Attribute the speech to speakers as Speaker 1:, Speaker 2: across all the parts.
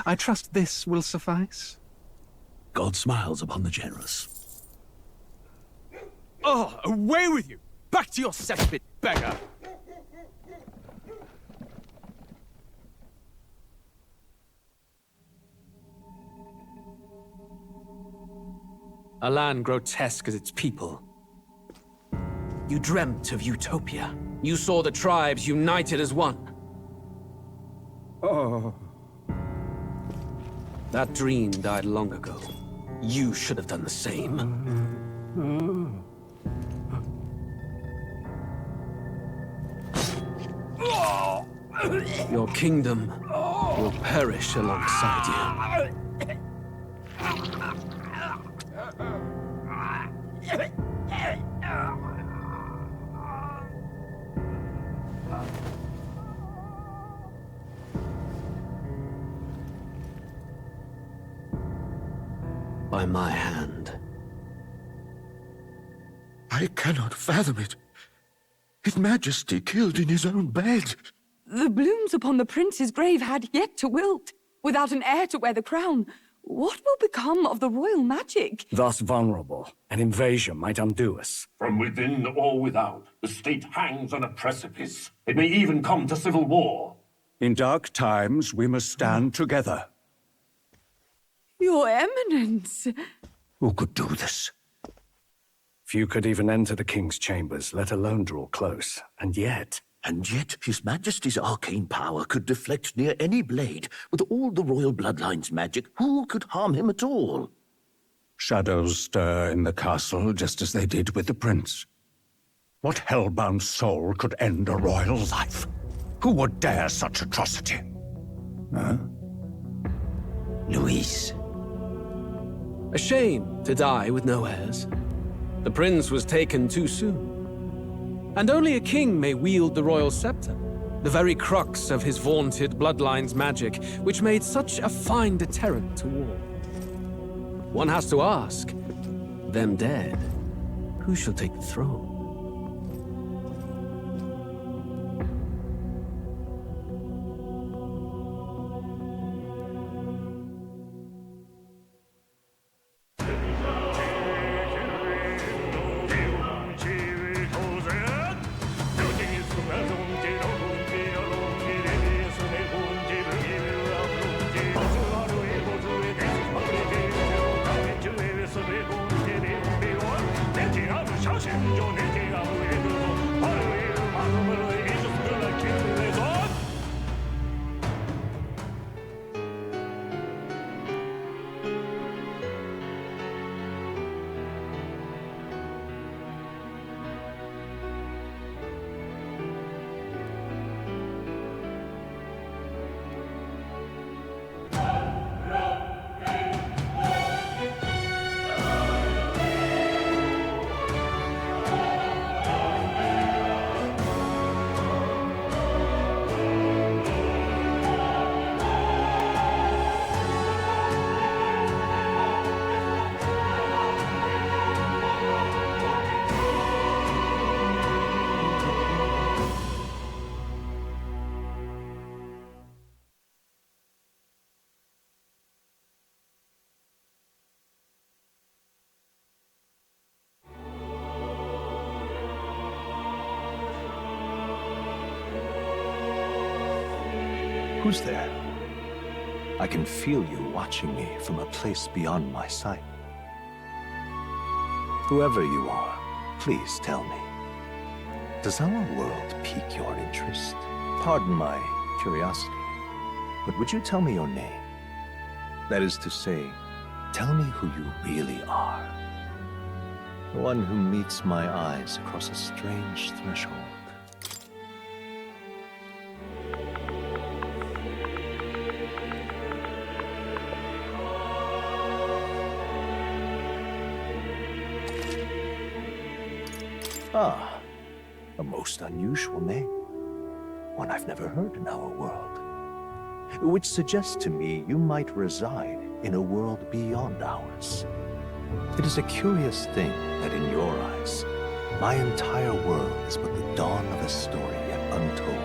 Speaker 1: I trust this will suffice?
Speaker 2: God smiles upon the generous.
Speaker 3: Oh, away with you! Back to your cesspit, beggar! A land grotesque as its people. You dreamt of utopia. You saw the tribes united as one.
Speaker 4: Oh.
Speaker 3: That dream died long ago. You should have done the same. Your kingdom will perish alongside you. By my hand.
Speaker 5: I cannot fathom it. His Majesty killed in his own bed.
Speaker 6: The blooms upon the prince's grave had yet to wilt. Without an heir to wear the crown, what will become of the royal magic?
Speaker 4: Thus vulnerable, an invasion might undo us.
Speaker 7: From within or without, the state hangs on a precipice. It may even come to civil war.
Speaker 4: In dark times, we must stand together.
Speaker 6: Your Eminence!
Speaker 5: Who could do this?
Speaker 4: Few could even enter the king's chambers, let alone draw close. And yet
Speaker 5: His Majesty's arcane power could deflect near any blade. With all the royal bloodline's magic, who could harm him at all?
Speaker 4: shadows stir in the castle just as they did with the prince. What hellbound soul could end a royal life? Who would dare such atrocity? Huh?
Speaker 5: Luis.
Speaker 3: A shame to die with no heirs. The prince was taken too soon. And only a king may wield the royal scepter, the very crux of his vaunted bloodline's magic, which made such a fine deterrent to war. One has to ask, them dead, who shall take the throne?
Speaker 8: Who's there? I can feel you watching me from a place beyond my sight. Whoever you are, please tell me. Does our world pique your interest? Pardon my curiosity, but would you tell me your name? That is to say, tell me who you really are. The one who meets my eyes across a strange threshold. Ah, a most unusual name. One I've never heard in our world. Which suggests to me you might reside in a world beyond ours. It is a curious thing that in your eyes, my entire world is but the dawn of a story yet untold.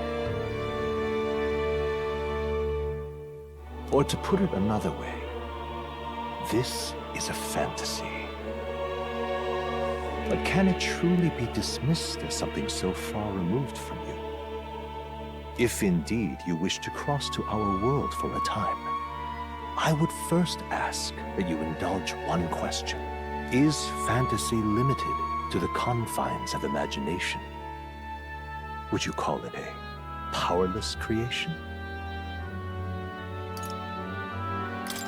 Speaker 8: Or to put it another way, this is a fantasy. But can it truly be dismissed as something so far removed from you? If indeed you wish to cross to our world for a time, I would first ask that you indulge one question. Is fantasy limited to the confines of imagination? Would you call it a powerless creation?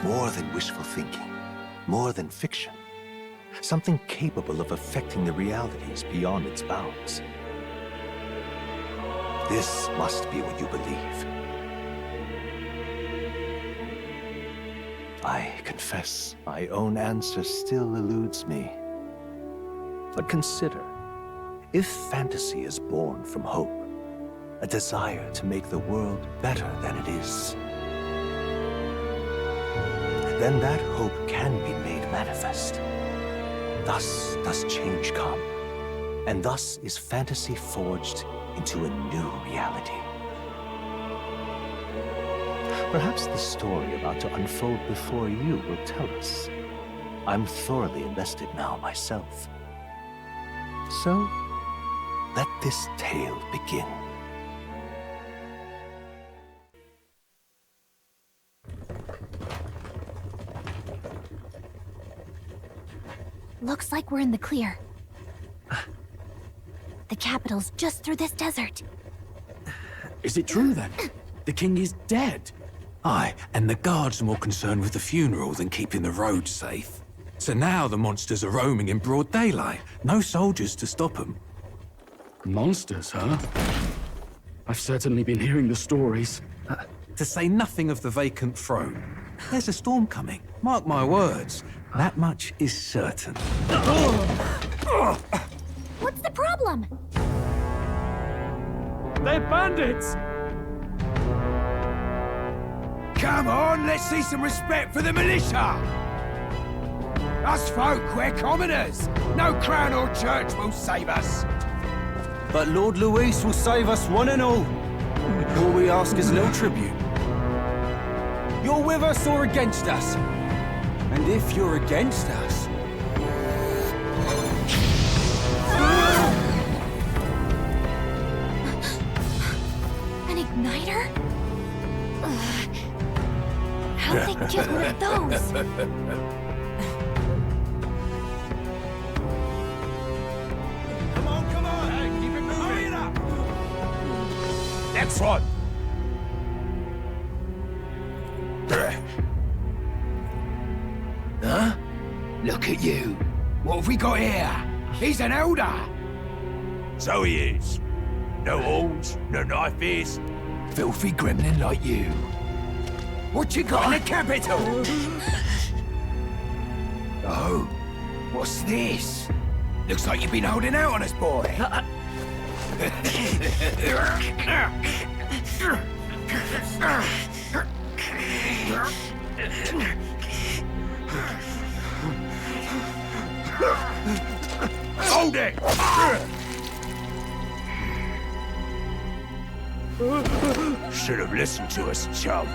Speaker 8: More than wishful thinking, more than fiction. Something capable of affecting the realities beyond its bounds. This must be what you believe. I confess, my own answer still eludes me. But consider, if fantasy is born from hope, a desire to make the world better than it is, then that hope can be made manifest. Thus does change come, and thus is fantasy forged into a new reality. Perhaps the story about to unfold before you will tell us. I'm thoroughly invested now myself. So, let this tale begin.
Speaker 9: Looks like we're in the clear. The capital's just through this desert.
Speaker 2: Is it true then? The king is dead? Aye, and the guards are more concerned with the funeral than keeping the roads safe. So now the monsters are roaming in broad daylight. No soldiers to stop them.
Speaker 1: Monsters, huh? I've certainly been hearing the stories.
Speaker 2: To say nothing of the vacant throne. There's a storm coming, mark my words. That much is certain.
Speaker 9: What's the problem?
Speaker 1: They're bandits!
Speaker 10: Come on, let's see some respect for the militia! Us folk, we're commoners. No crown or church will save us.
Speaker 11: But Lord Luis will save us one and all. All we ask is no tribute. You're with us or against us? And if you're against us...
Speaker 9: An igniter? How'd they get one of those?
Speaker 10: Come on! Hey, keep it moving! Hurry it up! Next one! Huh? Look at you! What have we got here? He's an elder! So he is. No horns, no knife ears. Filthy gremlin like you. What you got in the capital? Oh, what's this? Looks like you've been holding out on us, boy. Hold it! Should have listened to us, chum.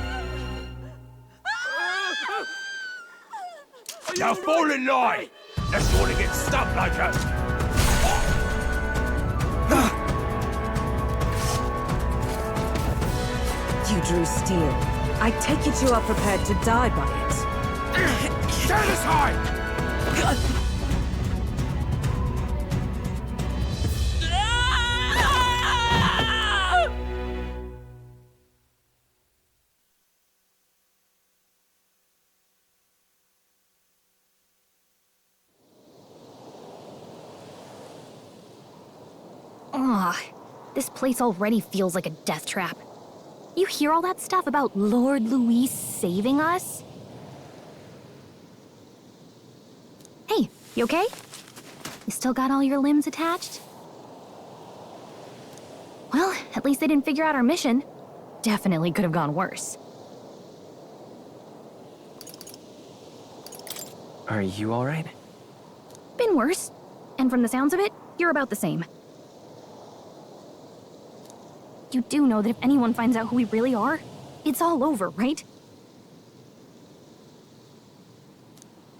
Speaker 10: Now fall in line! Unless you want to get stuck like us!
Speaker 12: You drew steel. I take it you are prepared to die by it.
Speaker 10: Stand aside!
Speaker 9: This place already feels like a death trap. You hear all that stuff about Lord Luis saving us? Hey, you okay? You still got all your limbs attached? Well, at least they didn't figure out our mission. Definitely could have gone worse.
Speaker 11: Are you alright?
Speaker 9: Been worse. And from the sounds of it, you're about the same. You do know that if anyone finds out who we really are, it's all over, right?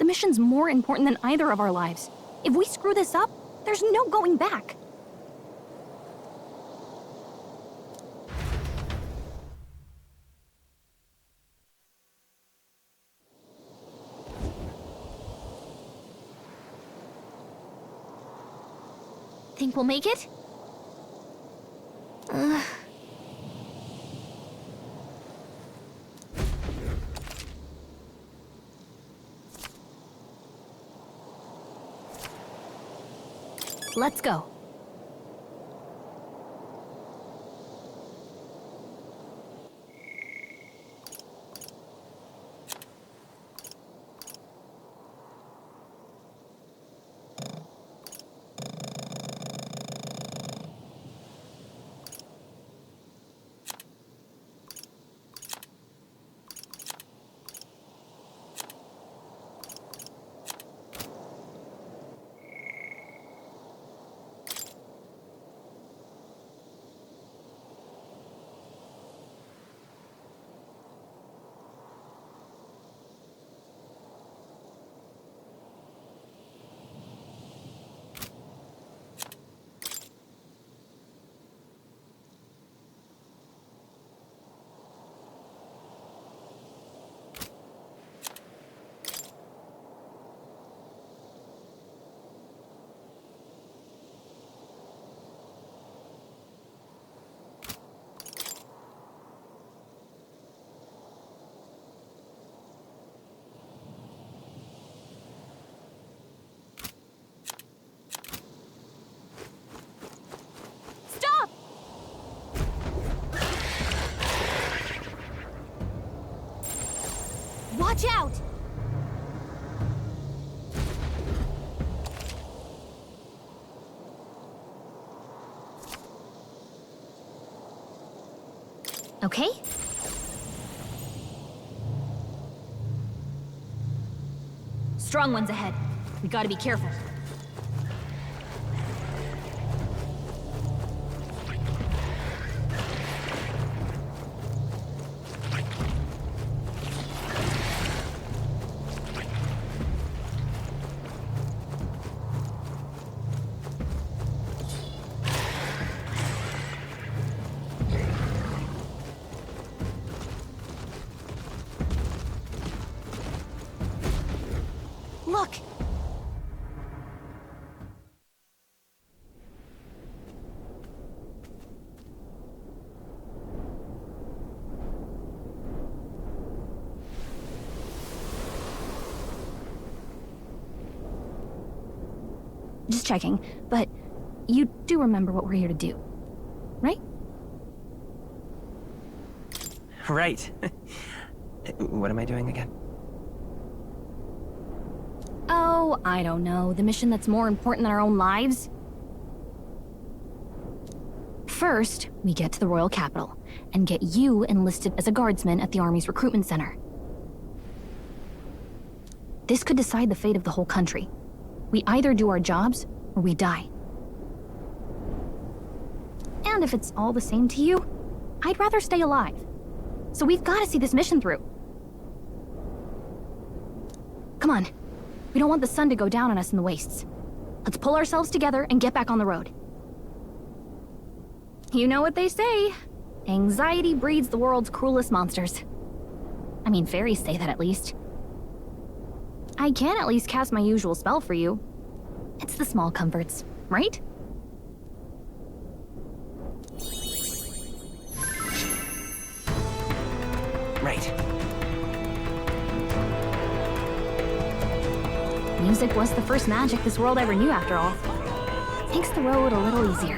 Speaker 9: mission's more important than either of our lives. If we screw this up, there's no going back. Think we'll make it? Let's go. Watch out! Okay. Strong ones ahead. We gotta be careful. Look! Just checking, but you do remember what we're here to do, right?
Speaker 13: Right. What am I doing again?
Speaker 9: Oh, I don't know. The mission that's more important than our own lives? First, we get to the royal capital and get you enlisted as a guardsman at the army's recruitment center. This could decide the fate of the whole country. We either do our jobs or we die. And if it's all the same to you, I'd rather stay alive. So we've got to see this mission through. Come on. We don't want the sun to go down on us in the wastes. Let's pull ourselves together and get back on the road. You know what they say. Anxiety breeds the world's cruelest monsters. I mean, fairies say that at least. I can at least cast my usual spell for you. It's the small comforts, right?
Speaker 13: Right.
Speaker 9: Music was the first magic this world ever knew, after all. Makes the road a little easier.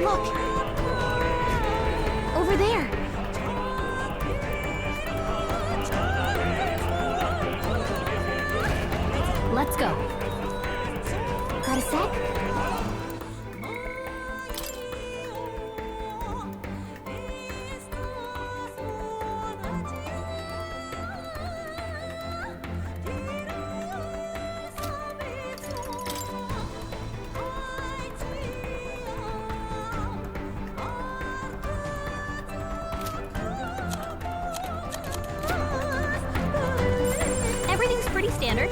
Speaker 9: Look! Over there! Let's go. Got a sec? standard.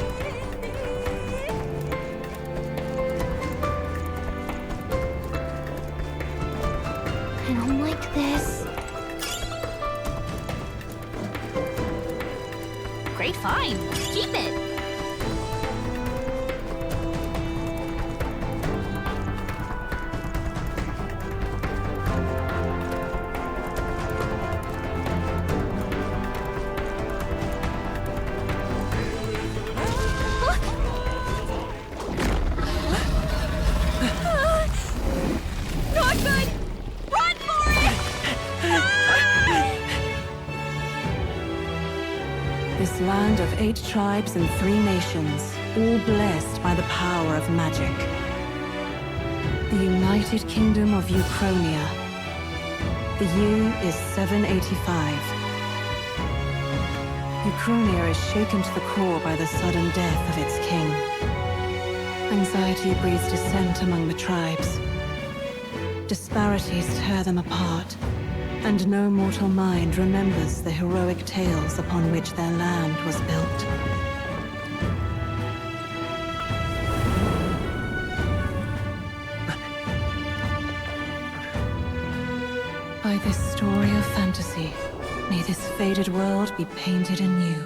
Speaker 9: I don't like this. Great find. Keep it.
Speaker 6: Not good! Run for it!
Speaker 12: This land of 8 tribes and 3 nations, all blessed by the power of magic. The United Kingdom of Uchronia. The year is 785. Uchronia is shaken to the core by the sudden death of its king. Anxiety breeds dissent among the tribes. Disparities tear them apart, and no mortal mind remembers the heroic tales upon which their land was built. By this story of fantasy, may this faded world be painted anew.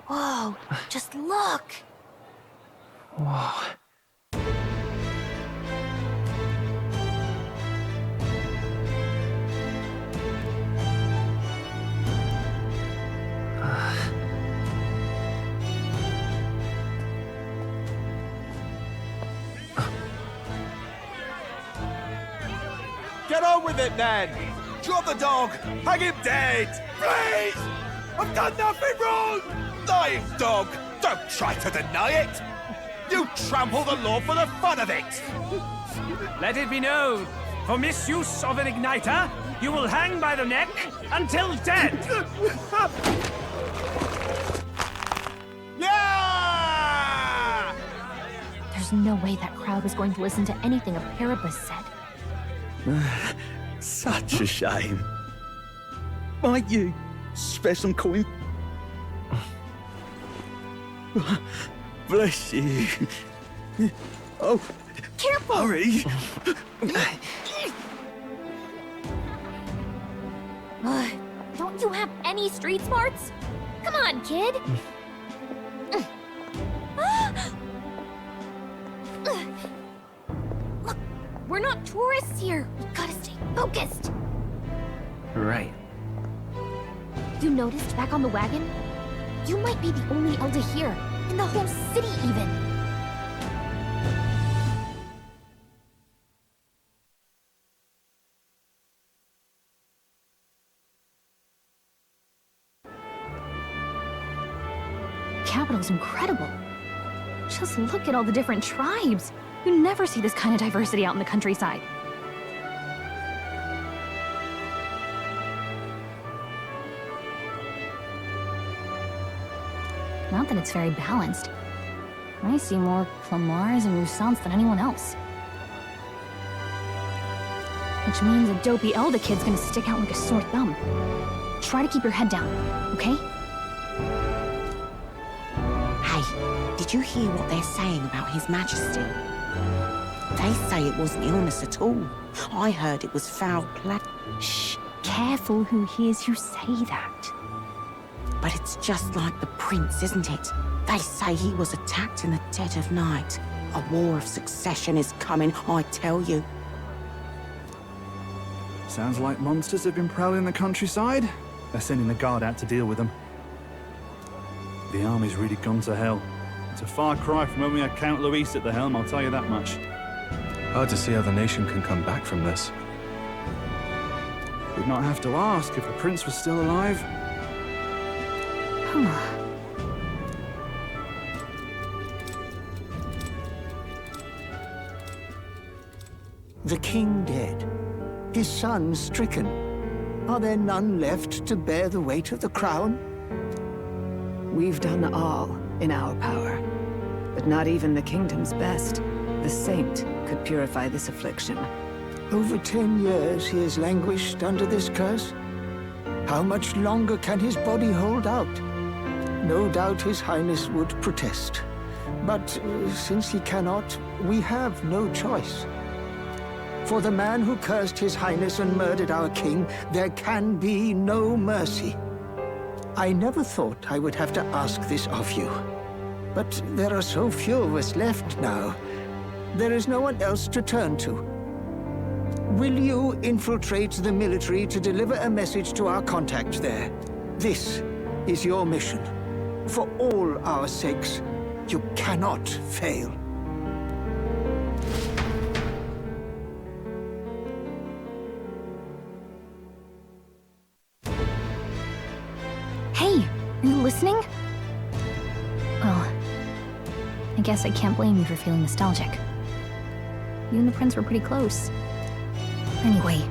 Speaker 9: Whoa, just look!
Speaker 11: Whoa.
Speaker 10: Get on with it, then! Drop the dog! Hang him dead! Please! I've done nothing wrong! Lying dog! Don't try to deny it! You trample the law for the fun of it!
Speaker 13: Let it be known, for misuse of an igniter, you will hang by the neck until dead!
Speaker 10: Yeah!
Speaker 9: There's no way that crowd was going to listen to anything a Paribus said.
Speaker 5: Such a shame. Might you spare some coin? Bless you. Oh,
Speaker 9: careful!
Speaker 5: Hurry!
Speaker 9: Don't you have any street smarts? Come on, kid! Look, we're not tourists here. We gotta stay focused.
Speaker 13: Right.
Speaker 9: You noticed back on the wagon? You might be the only elder here, in the whole city even. Capital's incredible. Just look at all the different tribes. You never see this kind of diversity out in the countryside. Not that it's very balanced. I see more Clamars and Roussants than anyone else. Which means a dopey Elder kid's gonna stick out like a sore thumb. Try to keep your head down, okay?
Speaker 14: Hey, did you hear what they're saying about His Majesty? They say it wasn't illness at all. I heard it was foul play.
Speaker 9: Shh, careful who hears you say that.
Speaker 14: But it's just like the prince, isn't it? They say he was attacked in the dead of night. A war of succession is coming, I tell you.
Speaker 15: Sounds like monsters have been prowling the countryside. They're sending the guard out to deal with them. The army's really gone to hell. It's a far cry from when we had Count Luis at the helm, I'll tell you that much.
Speaker 11: Hard to see how the nation can come back from this.
Speaker 15: We'd not have to ask if the prince was still alive.
Speaker 16: The king dead, his son stricken. Are there none left to bear the weight of the crown?
Speaker 6: We've done all in our power, but not even the kingdom's best, the saint, could purify this affliction.
Speaker 16: Over 10 years he has languished under this curse. How much longer can his body hold out? No doubt his highness would protest. But since he cannot, we have no choice. For the man who cursed his highness and murdered our king, there can be no mercy. I never thought I would have to ask this of you. But there are so few of us left now. There is no one else to turn to. Will you infiltrate the military to deliver a message to our contact there? This is your mission. For all our sakes, you cannot fail.
Speaker 9: Hey, are you listening? Well, I guess I can't blame you for feeling nostalgic. You and the prince were pretty close. Anyway,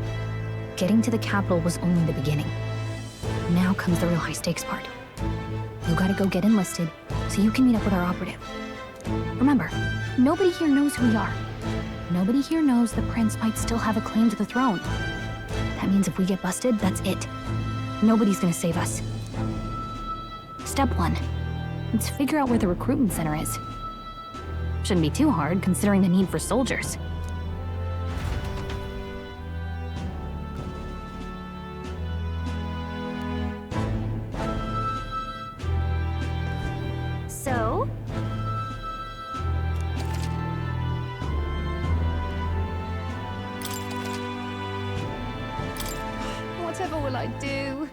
Speaker 9: getting to the capital was only the beginning. Now comes the real high-stakes part. You gotta go get enlisted, so you can meet up with our operative. Remember, nobody here knows who we are. Nobody here knows the prince might still have a claim to the throne. That means if we get busted, that's it. Nobody's gonna save us. Step 1. Let's figure out where the recruitment center is. Shouldn't be too hard, considering the need for soldiers. So?
Speaker 6: Whatever will I do?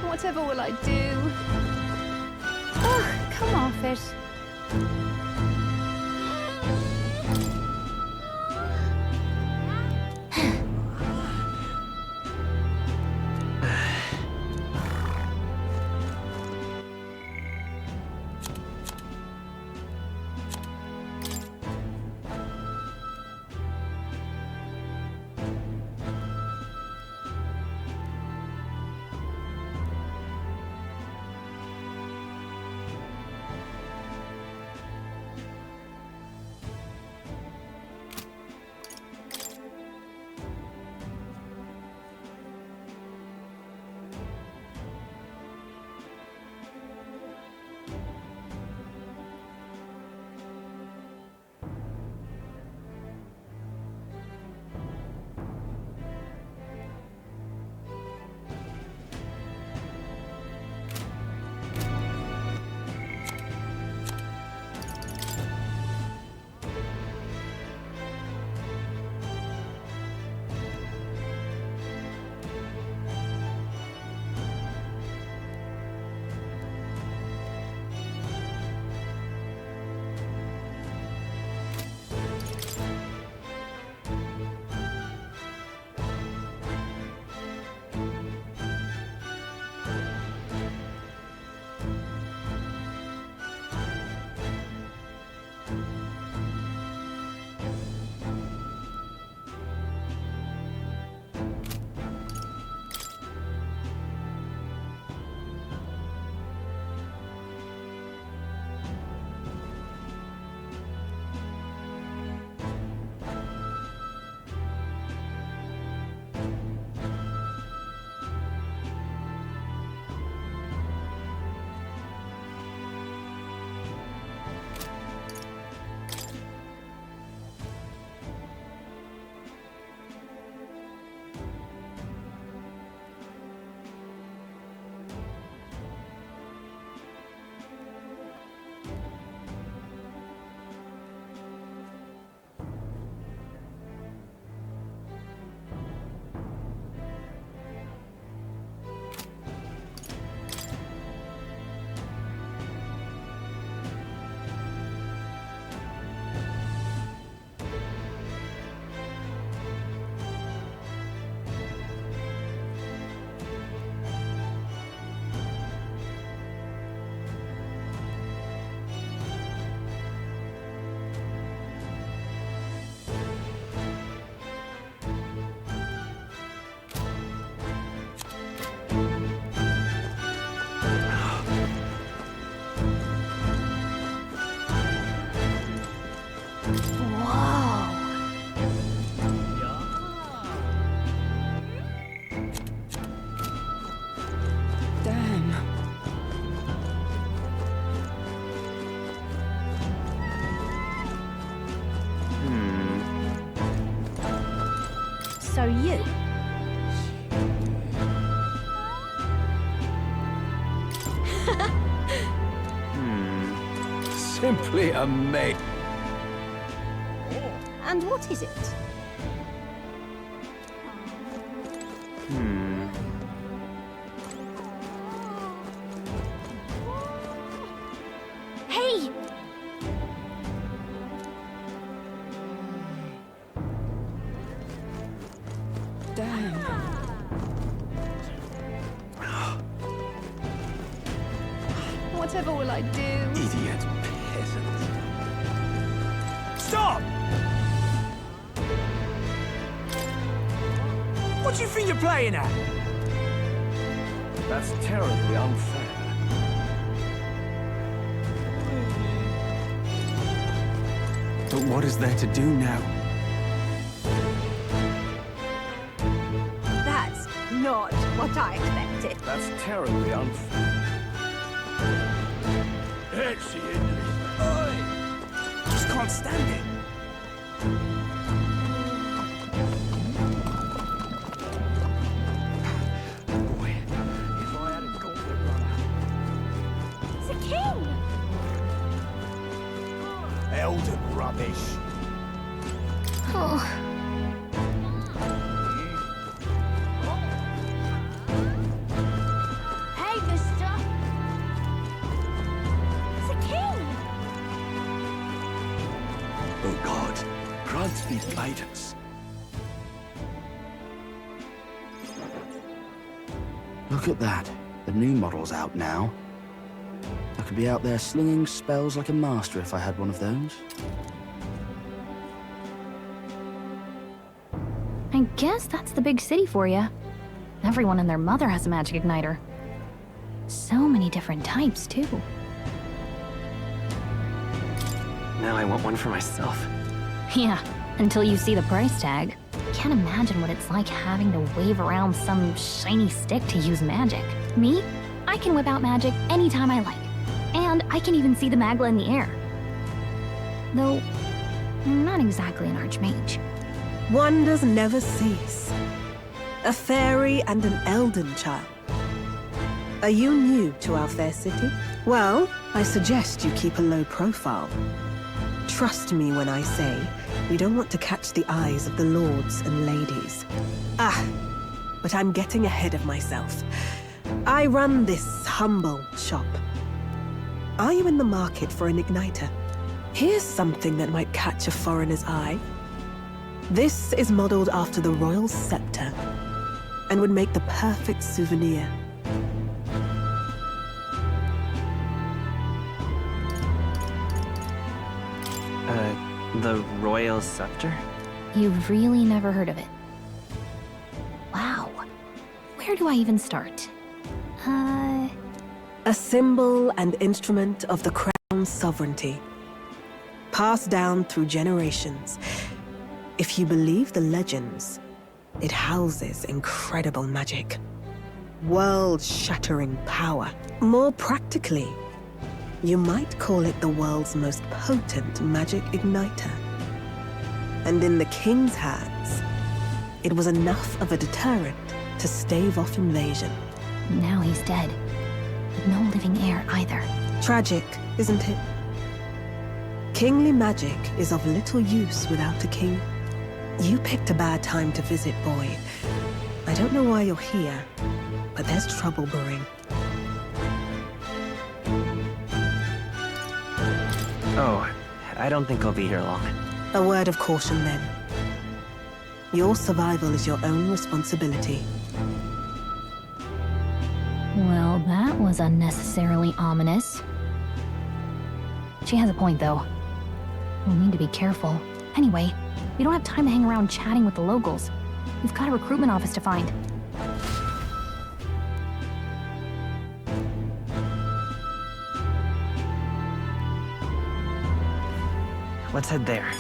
Speaker 6: Whatever will I do? Ugh, come off it.
Speaker 17: so you.
Speaker 10: Simply amazing.
Speaker 17: And what is it?
Speaker 9: Hey!
Speaker 12: Damn. Whatever will I do?
Speaker 10: Idiot peasant. Stop! What do you think you're playing at? That's terribly unfair.
Speaker 3: But what is there to do now?
Speaker 17: That's not what I expected.
Speaker 10: That's terribly unfair. Excellent. Oi! Just can't stand it. Boy, if I had a gauntlet runner.
Speaker 17: The king!
Speaker 10: Elden rubbish.
Speaker 9: Oh.
Speaker 17: Hey, mister! The king!
Speaker 10: Oh God, grant me guidance.
Speaker 1: Look at that. The new model's out now. I could be out there slinging spells like a master if I had one of those.
Speaker 9: I guess that's the big city for you. Everyone and their mother has a magic igniter. So many different types, too.
Speaker 18: Now I want one for myself.
Speaker 9: Yeah, until you see the price tag. Can't imagine what it's like having to wave around some shiny stick to use magic. Me? I can whip out magic anytime I like. And I can even see the Magla in the air. Though, I'm not exactly an archmage.
Speaker 19: Wonders never cease. A fairy and an elden child. Are you new to our fair city? Well, I suggest you keep a low profile. Trust me when I say we don't want to catch the eyes of the lords and ladies. But I'm getting ahead of myself. I run this humble shop. Are you in the market for an igniter? Here's something that might catch a foreigner's eye. This is modeled after the royal scepter and would make the perfect souvenir.
Speaker 18: The royal scepter?
Speaker 9: You've really never heard of it. Wow. Where do I even start?
Speaker 19: A symbol and instrument of the crown's sovereignty. Passed down through generations. If you believe the legends, it houses incredible magic. World-shattering power. More practically, you might call it the world's most potent magic igniter. And in the king's hands, it was enough of a deterrent to stave off invasion.
Speaker 9: Now he's dead. No living heir either.
Speaker 19: Tragic, isn't it? Kingly magic is of little use without a king. You picked a bad time to visit, boy. I don't know why you're here, but there's trouble brewing.
Speaker 18: Oh, I don't think I'll be here long.
Speaker 19: A word of caution, then. Your survival is your own responsibility.
Speaker 9: Well, that was unnecessarily ominous. She has a point, though. We'll need to be careful. Anyway, we don't have time to hang around chatting with the locals. We've got a recruitment office to find.
Speaker 18: Let's head there.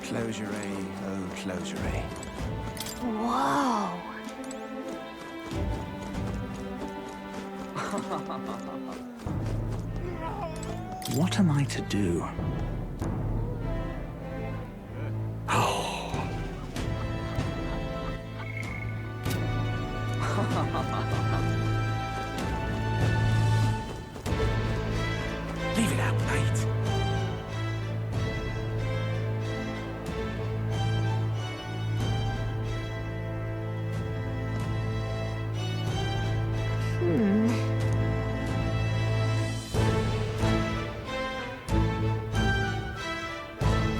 Speaker 8: Closure-ray, oh closure-ray.
Speaker 9: Whoa.
Speaker 8: What am I to do?
Speaker 10: Leave it out, mate.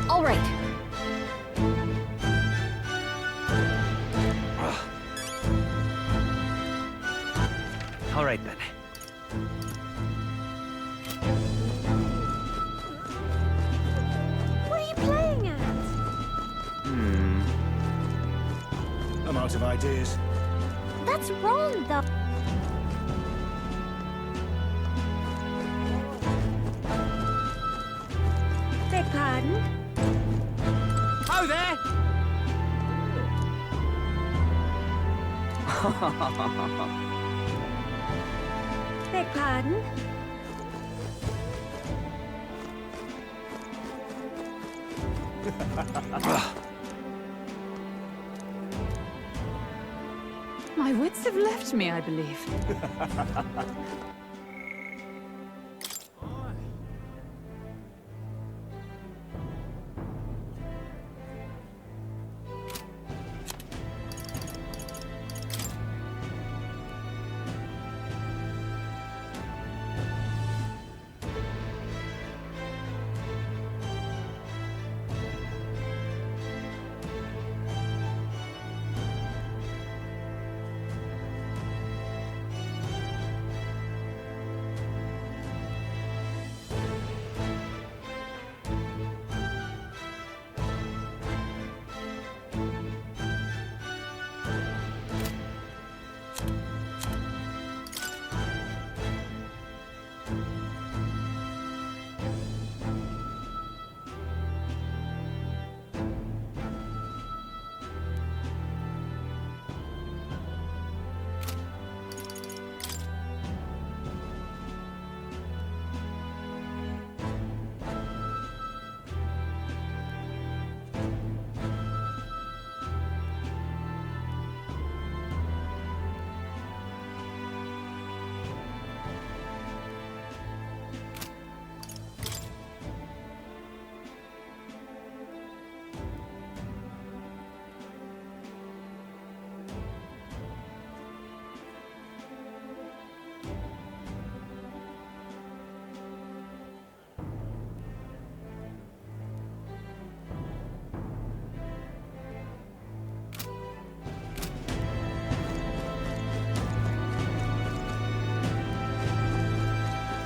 Speaker 9: All right.
Speaker 18: All right then.
Speaker 17: What are you playing at?
Speaker 8: I'm out of ideas.
Speaker 17: That's wrong, though. Beg pardon?
Speaker 13: Oh, there!
Speaker 17: Beg pardon?
Speaker 6: My wits have left me, I believe.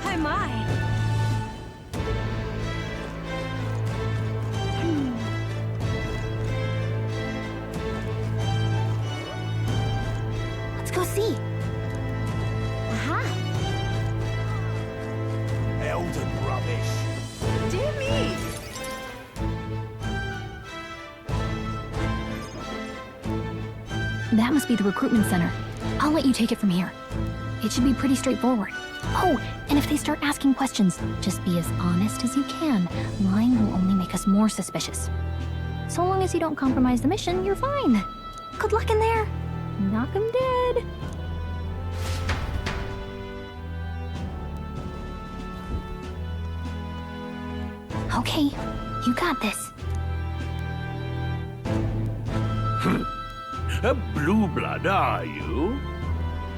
Speaker 17: Oh my!
Speaker 9: Let's go see. Aha!
Speaker 10: Elden rubbish.
Speaker 6: Dear me!
Speaker 9: That must be the recruitment center. I'll let you take it from here. It should be pretty straightforward. Oh, and if they start asking questions, just be as honest as you can. Lying will only make us more suspicious. So long as you don't compromise the mission, you're fine. Good luck in there. Knock 'em dead. Okay, you got this.
Speaker 20: A blue blood, are you?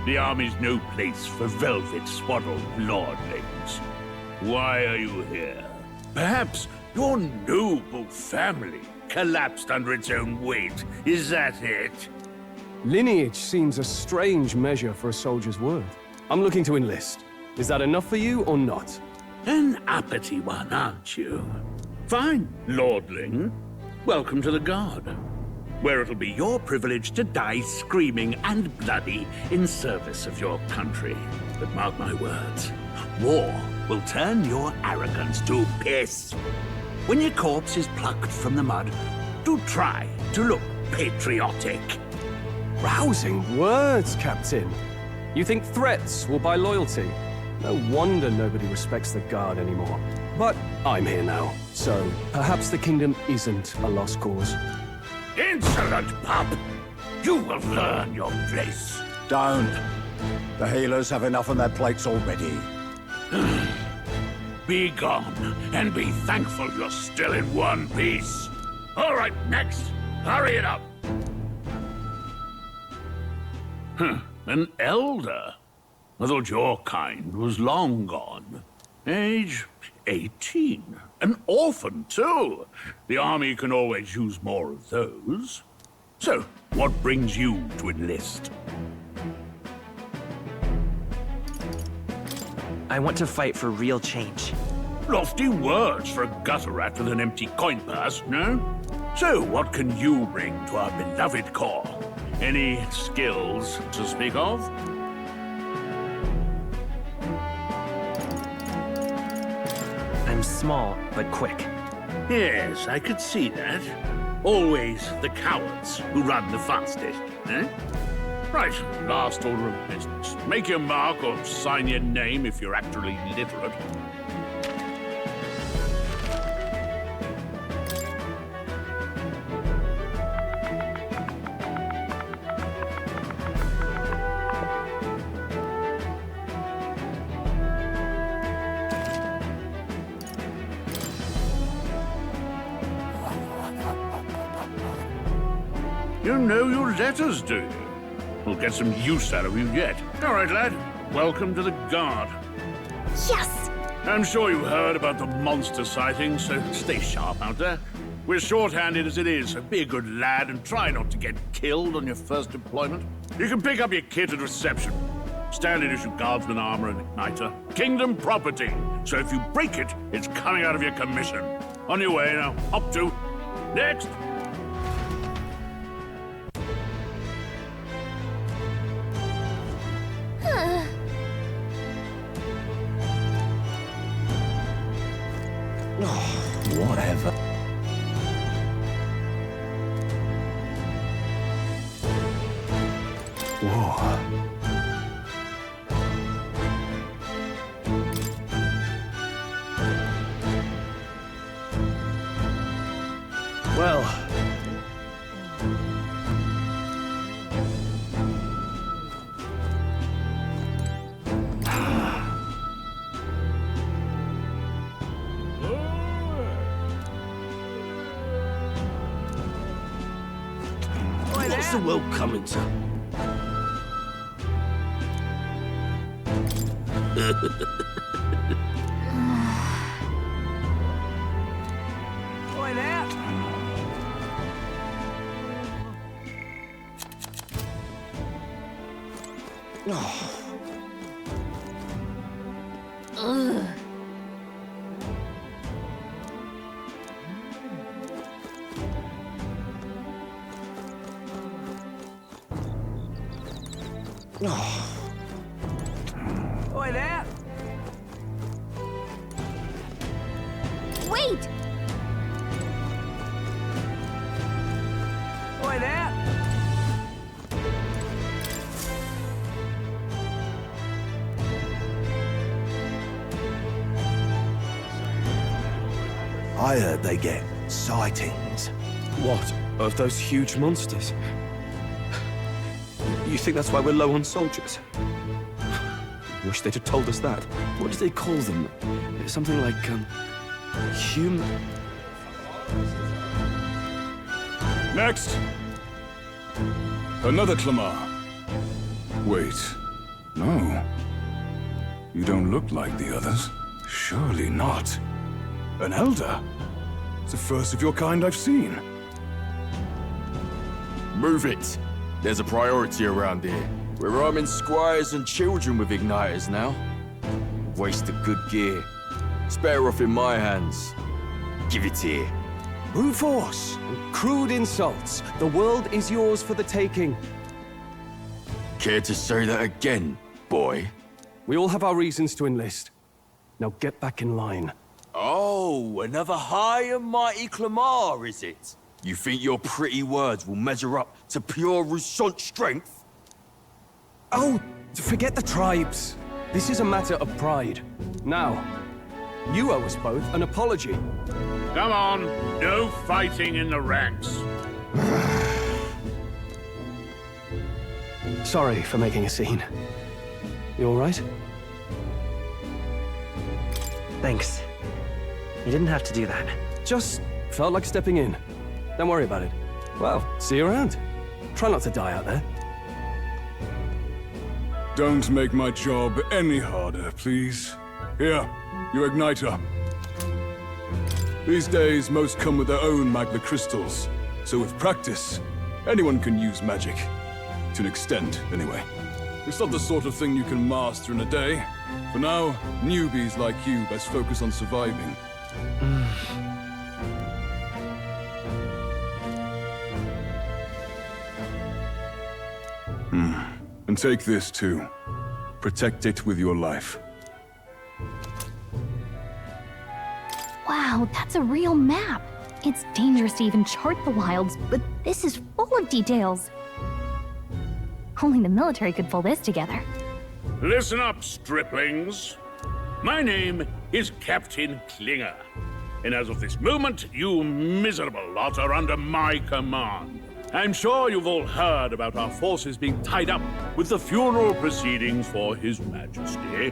Speaker 20: The army's no place for velvet-swaddled lordlings. Why are you here? Perhaps your noble family collapsed under its own weight. Is that it?
Speaker 3: Lineage seems a strange measure for a soldier's word. I'm looking to enlist. Is that enough for you or not?
Speaker 20: An uppity one, aren't you? Fine, lordling. Welcome to the Guard, where it'll be your privilege to die screaming and bloody in service of your country. But mark my words, war will turn your arrogance to piss. When your corpse is plucked from the mud, do try to look patriotic.
Speaker 3: Rousing words, Captain.
Speaker 21: You think threats will buy loyalty? No wonder nobody respects the Guard anymore. But I'm here now, so perhaps the kingdom isn't a lost cause.
Speaker 20: Insolent pup! You will learn your place.
Speaker 4: Don't. The healers have enough on their plates already.
Speaker 20: Be gone, and be thankful you're still in one piece. All right, next. Hurry it up. An elder? I thought your kind was long gone. Age 18. An orphan, too. The army can always use more of those. So, what brings you to enlist?
Speaker 18: I want to fight for real change.
Speaker 20: Lofty words for a gutter rat with an empty coin purse, no? So, what can you bring to our beloved corps? Any skills to speak of?
Speaker 18: I'm small, but quick.
Speaker 20: Yes, I could see that. Always the cowards who run the fastest, eh? Right, last order of business. Make your mark or sign your name if you're actually literate. You know your letters, do you? We'll get some use out of you yet. All right, lad. Welcome to the Guard.
Speaker 9: Yes!
Speaker 20: I'm sure you heard about the monster sightings, so stay sharp out there. We're short-handed as it is, so be a good lad and try not to get killed on your first deployment. You can pick up your kit at reception. Standard issue guardsman armor and igniter. Kingdom property, so if you break it, it's coming out of your commission. On your way now. Up to. Next!
Speaker 5: Whatever.
Speaker 21: Whoa. Well.
Speaker 5: What's the world coming to?
Speaker 13: Oi there!
Speaker 9: Ugh.
Speaker 13: Oi there!
Speaker 9: Wait!
Speaker 13: Oi there!
Speaker 11: I heard they get sightings.
Speaker 21: What? Of those huge monsters? You think that's why we're low on soldiers? Wish they'd have told us that. What do they call them? Something like, human...
Speaker 22: Next! Another Clamar. Wait. No. You don't look like the others. Surely not. An elder? It's the first of your kind I've seen.
Speaker 23: Move it. There's a priority around here. We're arming squires and children with igniters now. Waste of good gear. It's better off in my hands. Give it here.
Speaker 21: Brute force! Crude insults. The world is yours for the taking.
Speaker 23: Care to say that again, boy?
Speaker 21: We all have our reasons to enlist. Now get back in line.
Speaker 23: Oh, another high and mighty Clamar, is it? You think your pretty words will measure up to pure Roussant strength?
Speaker 21: Oh, Forget the tribes. This is a matter of pride. Now, you owe us both an apology.
Speaker 20: Come on, no fighting in the ranks.
Speaker 21: Sorry for making a scene. You all right?
Speaker 18: Thanks. You didn't have to do that.
Speaker 21: Just felt like stepping in. Don't worry about it. Well, see you around. Try not to die out there.
Speaker 22: Don't make my job any harder, please. Here, your igniter. These days, most come with their own magma crystals. So with practice, anyone can use magic. To an extent, anyway. It's not the sort of thing you can master in a day. For now, newbies like you best focus on surviving. And take this too. Protect it with your life.
Speaker 9: Wow, that's a real map. It's dangerous to even chart the wilds, but this is full of details. Only the military could pull this together.
Speaker 20: Listen up, striplings. My name is Captain Klinger. And as of this moment, you miserable lot are under my command. I'm sure you've all heard about our forces being tied up with the funeral proceedings for His Majesty.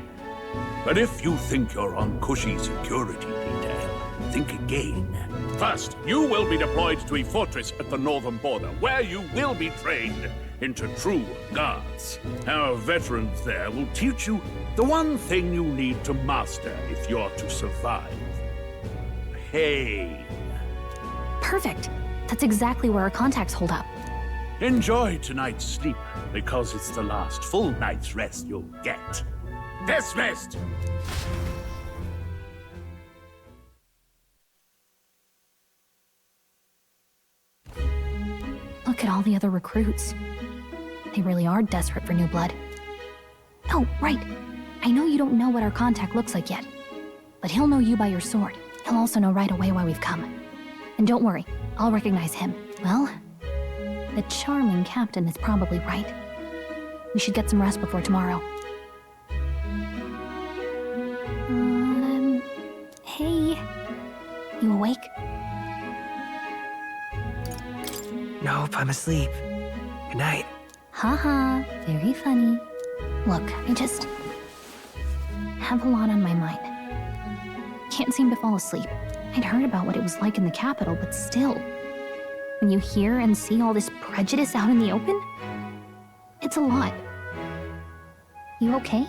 Speaker 20: But if you think you're on cushy security detail, think again. First, you will be deployed to a fortress at the northern border, where you will be trained into true guards. Our veterans there will teach you the one thing you need to master if you're to survive. Pain.
Speaker 9: Perfect. That's exactly where our contacts hold up.
Speaker 20: Enjoy tonight's sleep, because it's the last full night's rest you'll get. Dismissed!
Speaker 9: Look at all the other recruits. They really are desperate for new blood. Oh, right. I know you don't know what our contact looks like yet, but he'll know you by your sword. He'll also know right away why we've come. And don't worry, I'll recognize him. Well, the charming captain is probably right. We should get some rest before tomorrow. Hey. You awake?
Speaker 18: Nope, I'm asleep. Good night.
Speaker 9: Haha, very funny. Look, I just have a lot on my mind. Can't seem to fall asleep. I'd heard about what it was like in the capital, but still. When you hear and see all this prejudice out in the open, it's a lot. You okay?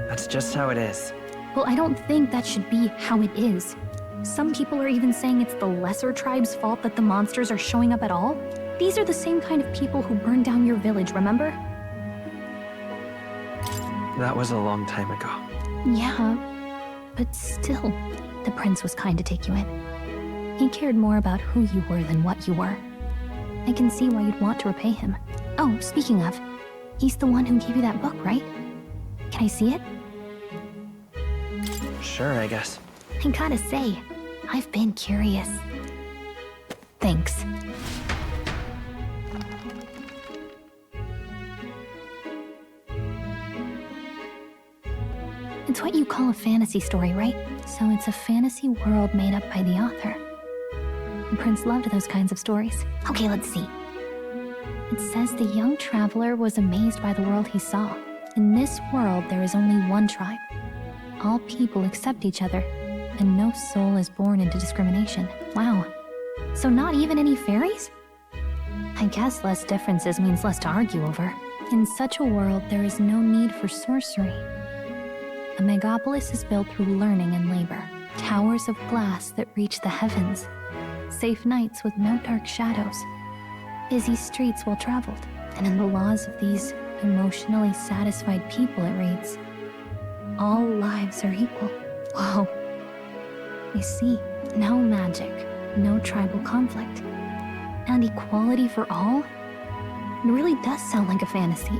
Speaker 18: That's just how it is.
Speaker 9: Well, I don't think that should be how it is. Some people are even saying it's the lesser tribe's fault that the monsters are showing up at all. These are the same kind of people who burned down your village, remember?
Speaker 18: That was a long time ago.
Speaker 9: Yeah, but still, the prince was kind to take you in. He cared more about who you were than what you were. I can see why you'd want to repay him. Oh, speaking of, he's the one who gave you that book, right? Can I see it?
Speaker 18: Sure, I guess.
Speaker 9: I gotta say, I've been curious. Thanks. It's what you call a fantasy story, right? So it's a fantasy world made up by the author. The prince loved those kinds of stories. Okay, let's see. It says the young traveler was amazed by the world he saw. In this world, there is only one tribe. All people accept each other, and no soul is born into discrimination. Wow. So not even any fairies? I guess less differences means less to argue over. In such a world, there is no need for sorcery. A megapolis is built through learning and labor. Towers of glass that reach the heavens. Safe nights with no dark shadows. Busy streets well traveled. And in the laws of these emotionally satisfied people, it reads, all lives are equal. Whoa. You see, no magic, no tribal conflict, and equality for all? It really does sound like a fantasy.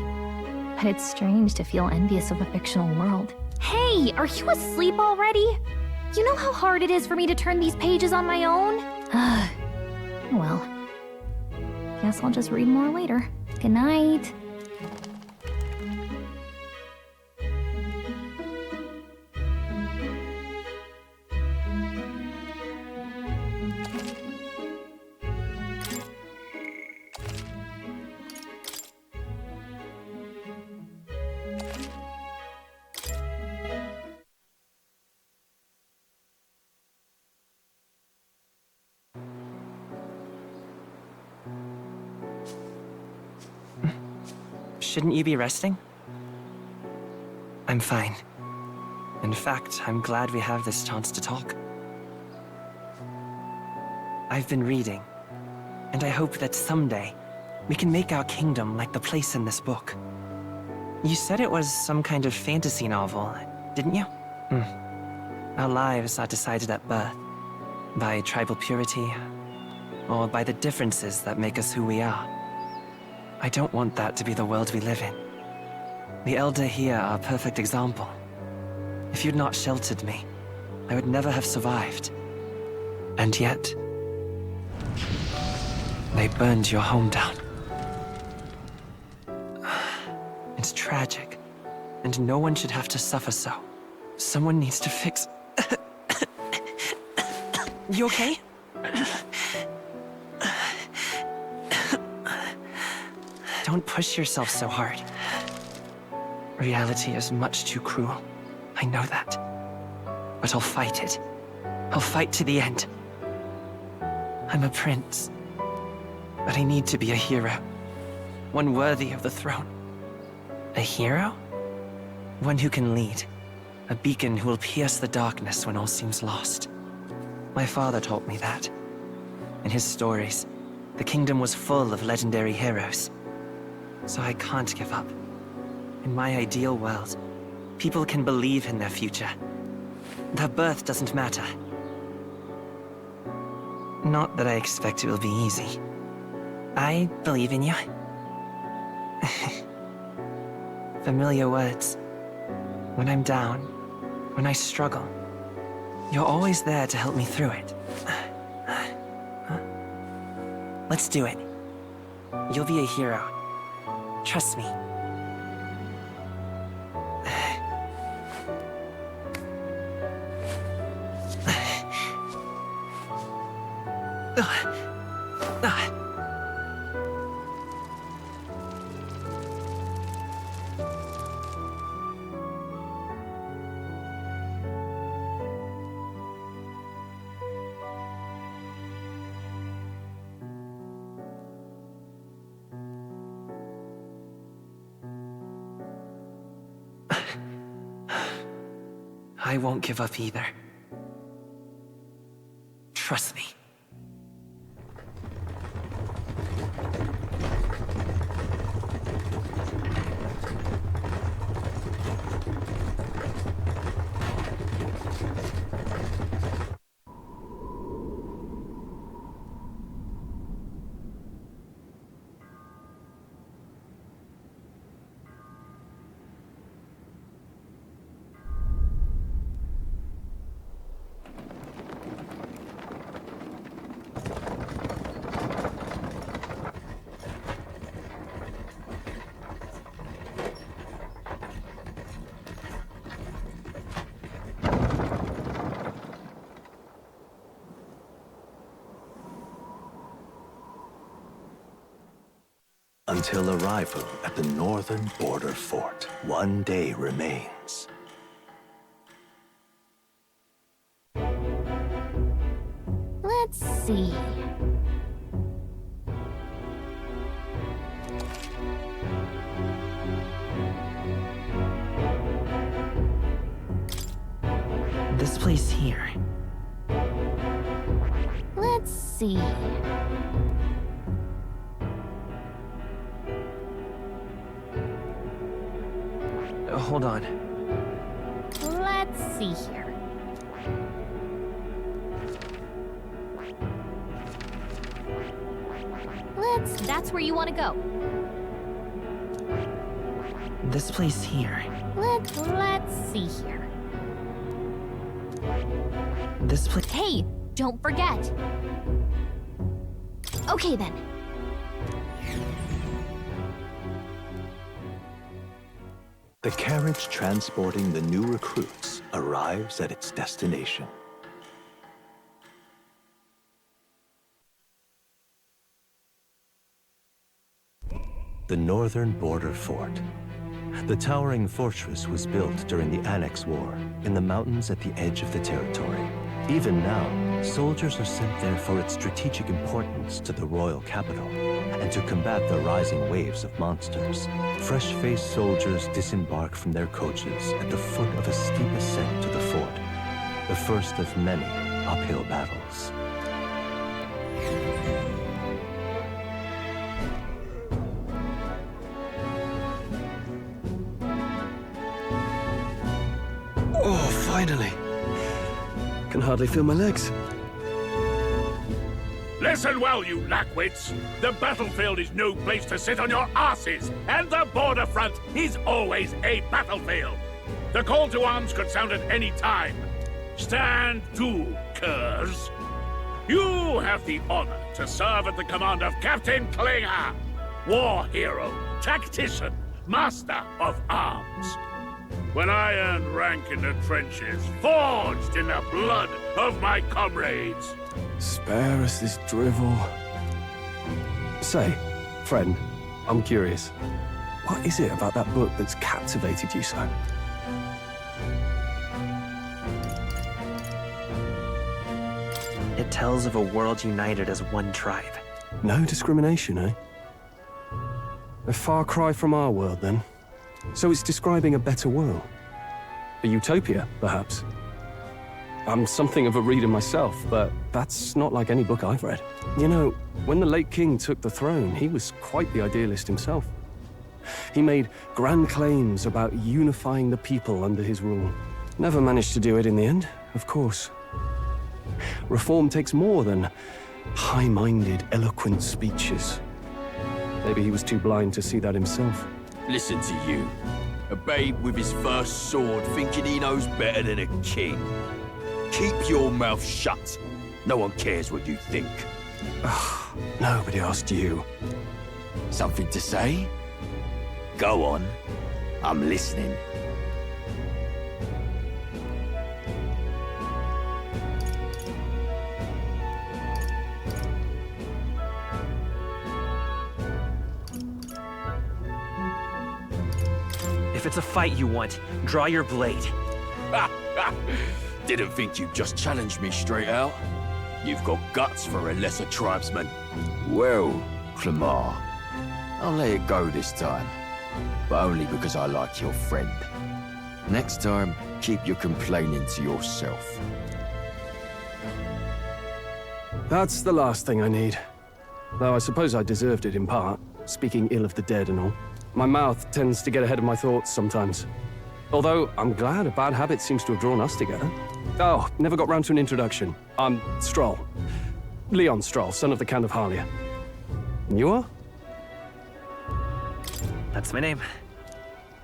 Speaker 9: But it's strange to feel envious of a fictional world. Hey, are you asleep already? You know how hard it is for me to turn these pages on my own? Well, guess I'll just read more later. Good night.
Speaker 18: Shouldn't you be resting? I'm fine. In fact, I'm glad we have this chance to talk. I've been reading, and I hope that someday we can make our kingdom like the place in this book. You said it was some kind of fantasy novel, didn't you? Our lives are decided at birth, by tribal purity, or by the differences that make us who we are. I don't want that to be the world we live in. The Elder here are a perfect example. If you'd not sheltered me, I would never have survived. And yet, they burned your home down. It's tragic, and no one should have to suffer so. Someone needs to fix... You okay? Don't push yourself so hard. Reality is much too cruel. I know that. But I'll fight it. I'll fight to the end. I'm a prince. But I need to be a hero. One worthy of the throne. A hero? One who can lead. A beacon who will pierce the darkness when all seems lost. My father taught me that. In his stories, the kingdom was full of legendary heroes. So I can't give up. In my ideal world, people can believe in their future. Their birth doesn't matter. Not that I expect it will be easy. I believe in you. Familiar words. When I'm down, when I struggle, you're always there to help me through it. Let's do it. You'll be a hero. Trust me. I won't give up either. Trust me.
Speaker 8: Until arrival at the northern border fort, one day remains.
Speaker 9: Let's see.
Speaker 18: This place here.
Speaker 9: Let's see.
Speaker 18: Hold on.
Speaker 9: Let's see here. That's where you want to go.
Speaker 18: This place here.
Speaker 9: Let's see here.
Speaker 18: This place.
Speaker 9: Hey, don't forget. Okay then.
Speaker 8: The carriage transporting the new recruits arrives at its destination. The northern border fort. The towering fortress was built during the Annex War in the mountains at the edge of the territory. Even now, soldiers are sent there for its strategic importance to the royal capital and to combat the rising waves of monsters. Fresh-faced soldiers disembark from their coaches at the foot of a steep ascent to the fort, the first of many uphill battles.
Speaker 11: Oh, finally. Can hardly feel my legs.
Speaker 20: Listen well, you lackwits. The battlefield is no place to sit on your asses, and the border front is always a battlefield. The call to arms could sound at any time. Stand to, curs. You have the honor to serve at the command of Captain Klinger, war hero, tactician, master of arms. When I earned rank in the trenches, forged in the blood of my comrades.
Speaker 21: Spare us this drivel. Say, friend, I'm curious. What is it about that book that's captivated you so?
Speaker 18: It tells of a world united as one tribe.
Speaker 21: No discrimination, eh? A far cry from our world, then. So it's describing a better world. A utopia, perhaps. I'm something of a reader myself, but that's not like any book I've read. You know, when the late king took the throne, he was quite the idealist himself. He made grand claims about unifying the people under his rule. Never managed to do it in the end, of course. Reform takes more than high-minded, eloquent speeches. Maybe he was too blind to see that himself.
Speaker 23: Listen to you. A babe with his first sword thinking he knows better than a king. Keep your mouth shut. No one cares what you think.
Speaker 21: Nobody asked you.
Speaker 23: Something to say? Go on. I'm listening.
Speaker 18: If it's a fight you want, draw your blade.
Speaker 23: Didn't think you'd just challenge me straight out. You've got guts for a lesser tribesman. Well, Clemar, I'll let it go this time. But only because I like your friend. Next time, keep your complaining to yourself.
Speaker 21: That's the last thing I need. Though I suppose I deserved it in part, speaking ill of the dead and all. My mouth tends to get ahead of my thoughts sometimes. Although, I'm glad a bad habit seems to have drawn us together. Oh, never got round to an introduction. I'm Stroll. Leon Stroll, son of the Count of Harlia. And you are?
Speaker 18: That's my name.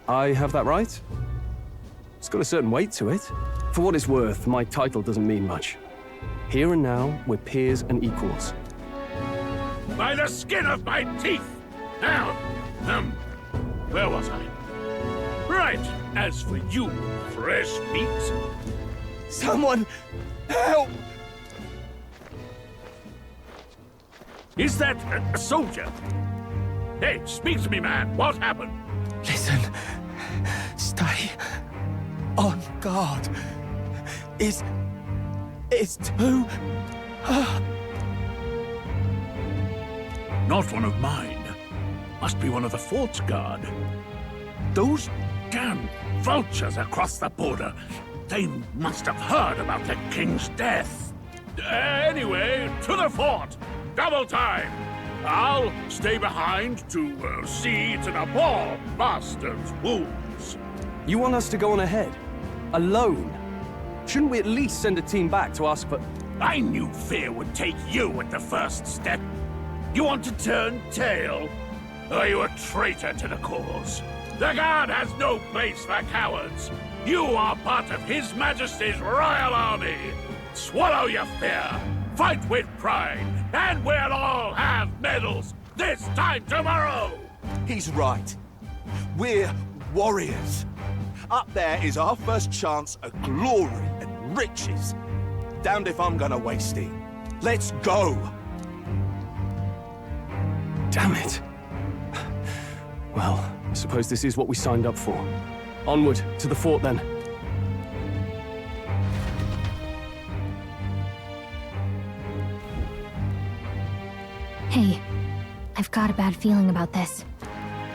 Speaker 21: I have that right? It's got a certain weight to it. For what it's worth, my title doesn't mean much. Here and now, we're peers and equals.
Speaker 20: By the skin of my teeth! Now, where was I? Right, as for you, fresh meat...
Speaker 18: Someone, help!
Speaker 20: Is that a soldier? Hey, speak to me, man. What happened?
Speaker 18: Listen. Stay on guard. It's too...
Speaker 20: Not one of mine. Must be one of the fort's guard. Those damn vultures across the border. They must have heard about the king's death. Anyway, to the fort. Double time. I'll stay behind to see to the poor bastard's wounds.
Speaker 21: You want us to go on ahead? Alone? Shouldn't we at least send a team back to ask for...
Speaker 20: I knew fear would take you at the first step. You want to turn tail? Are you a traitor to the cause? The Guard has no place for cowards. You are part of His Majesty's Royal Army. Swallow your fear, fight with pride, and we'll all have medals this time tomorrow.
Speaker 11: He's right. We're
Speaker 2: warriors. Up there is our first chance at glory and riches. Damned if I'm gonna waste it. Let's go!
Speaker 21: Damn it. Well, I suppose this is what we signed up for. Onward, to the fort then.
Speaker 9: Hey, I've got a bad feeling about this.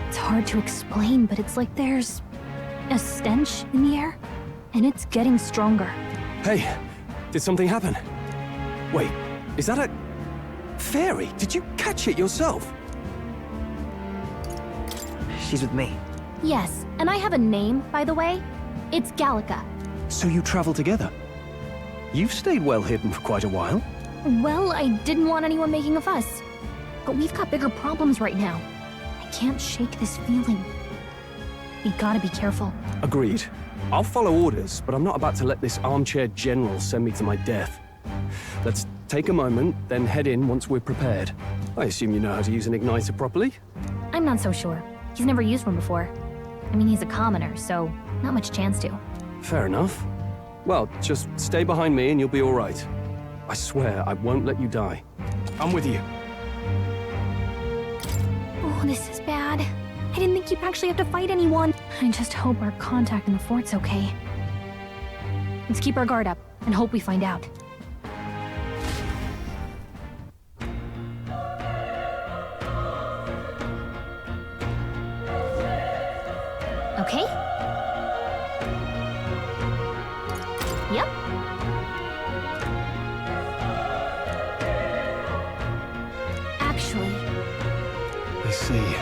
Speaker 9: It's hard to explain, but it's like there's a stench in the air, and it's getting stronger.
Speaker 21: Hey, did something happen? Wait, is that a... fairy? Did you catch it yourself?
Speaker 18: She's with me.
Speaker 9: Yes, and I have a name, by the way. It's Gallica.
Speaker 21: So you travel together? You've stayed well hidden for quite a while.
Speaker 9: Well, I didn't want anyone making a fuss. But we've got bigger problems right now. I can't shake this feeling. We gotta be careful.
Speaker 21: Agreed. I'll follow orders, but I'm not about to let this armchair general send me to my death. Let's take a moment, then head in once we're prepared. I assume you know how to use an igniter properly?
Speaker 9: I'm not so sure. He's never used one before. I mean, he's a commoner, so not much chance to.
Speaker 21: Fair enough. Well, just stay behind me and you'll be all right. I swear I won't let you die. I'm with you.
Speaker 9: Oh, this is bad. I didn't think you'd actually have to fight anyone. I just hope our contact in the fort's okay. Let's keep our guard up and hope we find out. Okay? Yep. Actually...
Speaker 21: I see.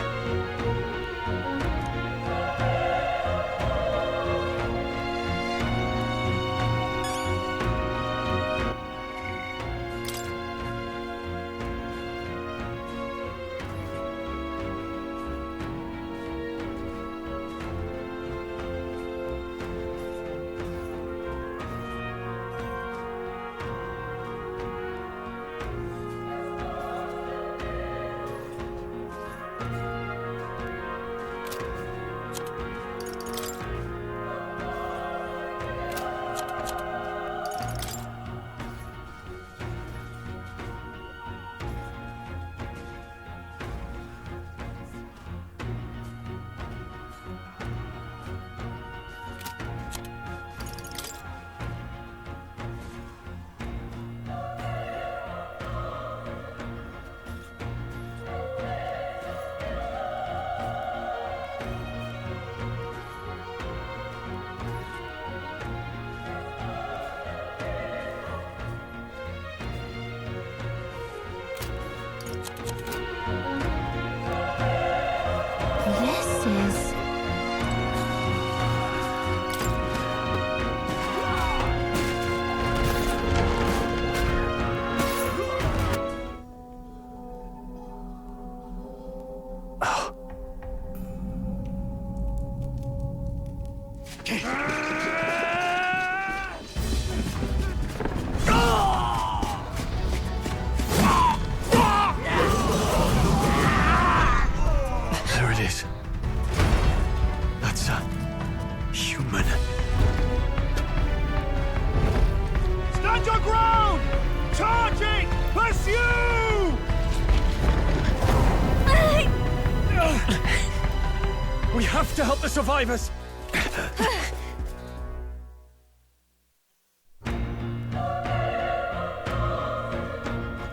Speaker 21: We have to help the survivors!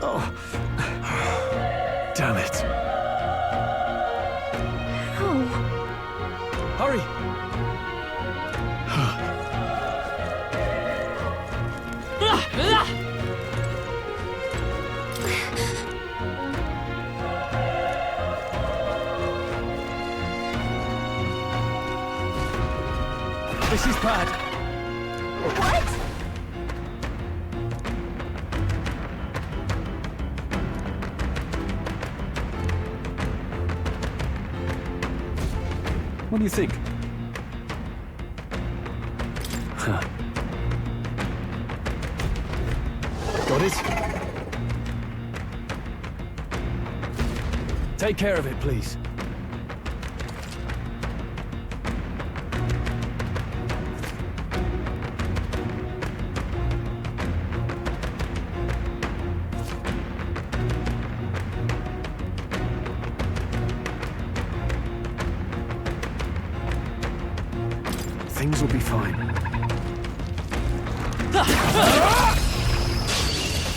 Speaker 21: Oh. Damn it.
Speaker 9: Oh.
Speaker 21: Hurry! This is bad.
Speaker 9: What?
Speaker 21: What do you think? Huh. Got it? Take care of it, please.
Speaker 3: Things will be fine.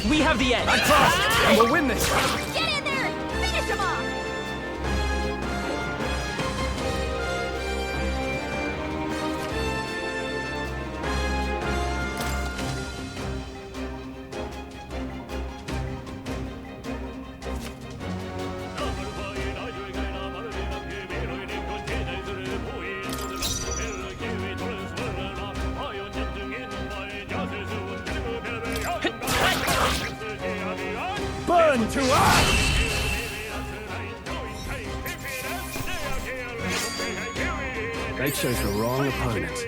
Speaker 18: We have the edge.
Speaker 3: I'm fast, and we'll win this.
Speaker 17: Get in there! Finish him off!
Speaker 10: Burn to us!
Speaker 3: They chose the wrong opponent.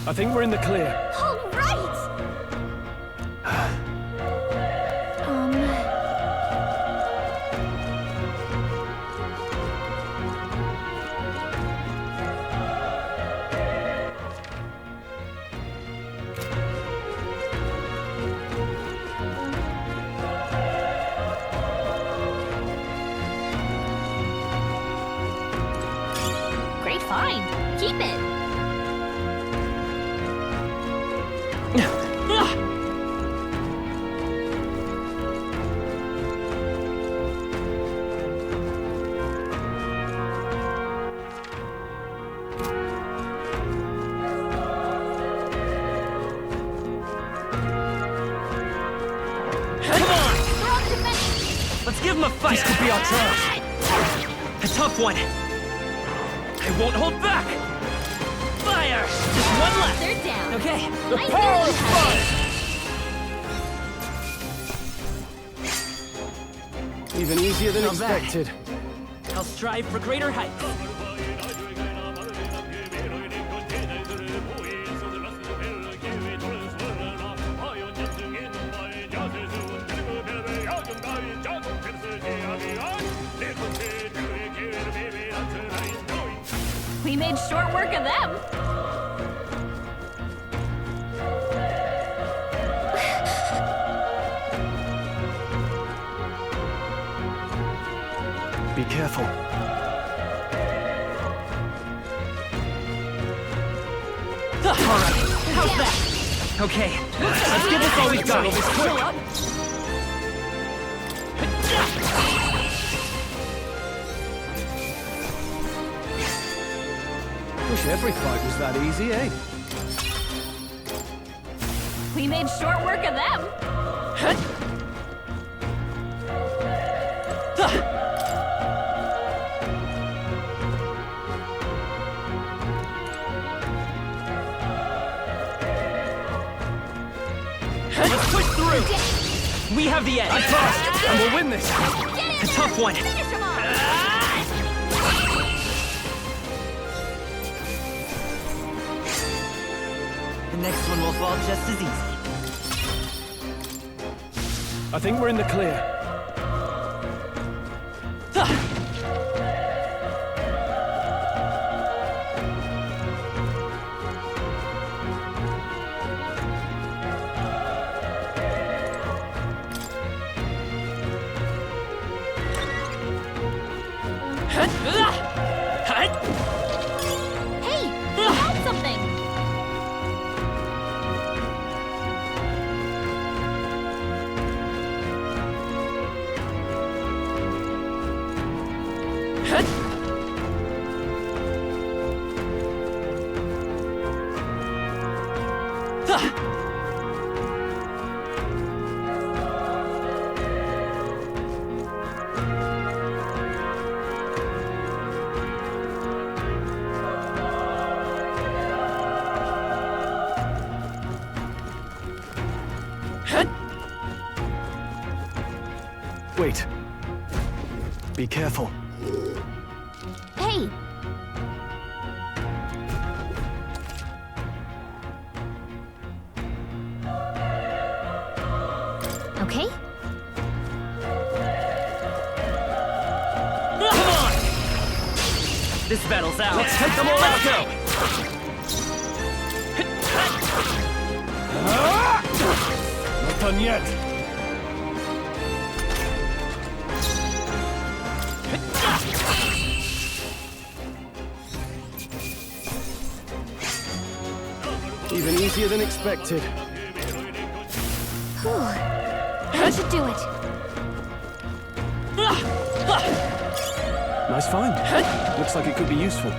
Speaker 3: I think we're in the clear.
Speaker 17: All right!
Speaker 9: Great find. Keep it.
Speaker 18: Let's give him a fight.
Speaker 3: This could be our chance.
Speaker 18: A tough one. I won't hold back. Fire! Just one left.
Speaker 9: They're down.
Speaker 18: Okay.
Speaker 10: The power of fire!
Speaker 3: Even easier than
Speaker 18: How's that?
Speaker 3: expected.
Speaker 18: I'll strive for greater heights.
Speaker 9: We made short work of them.
Speaker 3: Be careful.
Speaker 18: All right. How's that? Okay. Let's give this all we've got. This quick.
Speaker 3: Wish every fight was that easy, eh?
Speaker 9: We made short work of them.
Speaker 18: Let's push through. We have the edge.
Speaker 3: I'm fast, and we'll win this.
Speaker 18: A tough one.
Speaker 17: Finish him off!
Speaker 18: The next one will fall just as easy.
Speaker 3: I think we're in the clear.
Speaker 9: Hey, they found something.
Speaker 3: Wait. Be careful.
Speaker 9: Hey, okay?
Speaker 18: Come on! This battle's out.
Speaker 3: Let's take them all out.
Speaker 18: Let's go!
Speaker 3: Not done yet.
Speaker 21: easier than expected.
Speaker 9: Whew. That should do it.
Speaker 21: Nice find. Looks like it could be useful.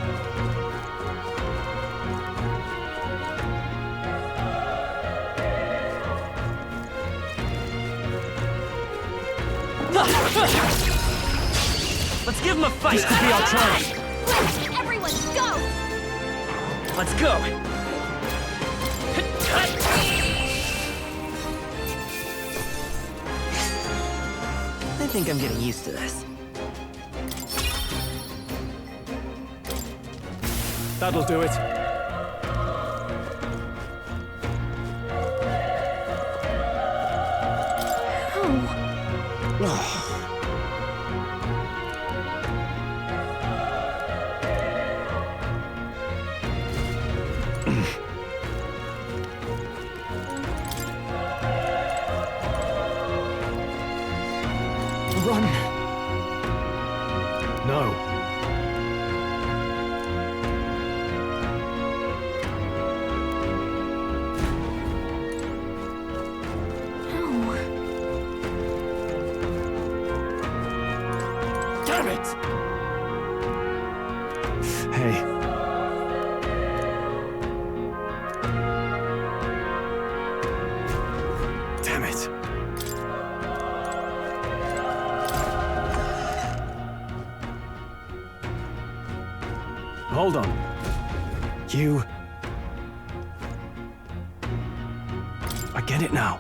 Speaker 18: Let's give him a fight!
Speaker 21: This could be our chance!
Speaker 17: Everyone, go!
Speaker 18: Let's go! I think I'm getting used to this.
Speaker 21: That'll do it. Run! No.
Speaker 18: Damn it!
Speaker 21: Hey. Damn it. Hold on. You... I get it now.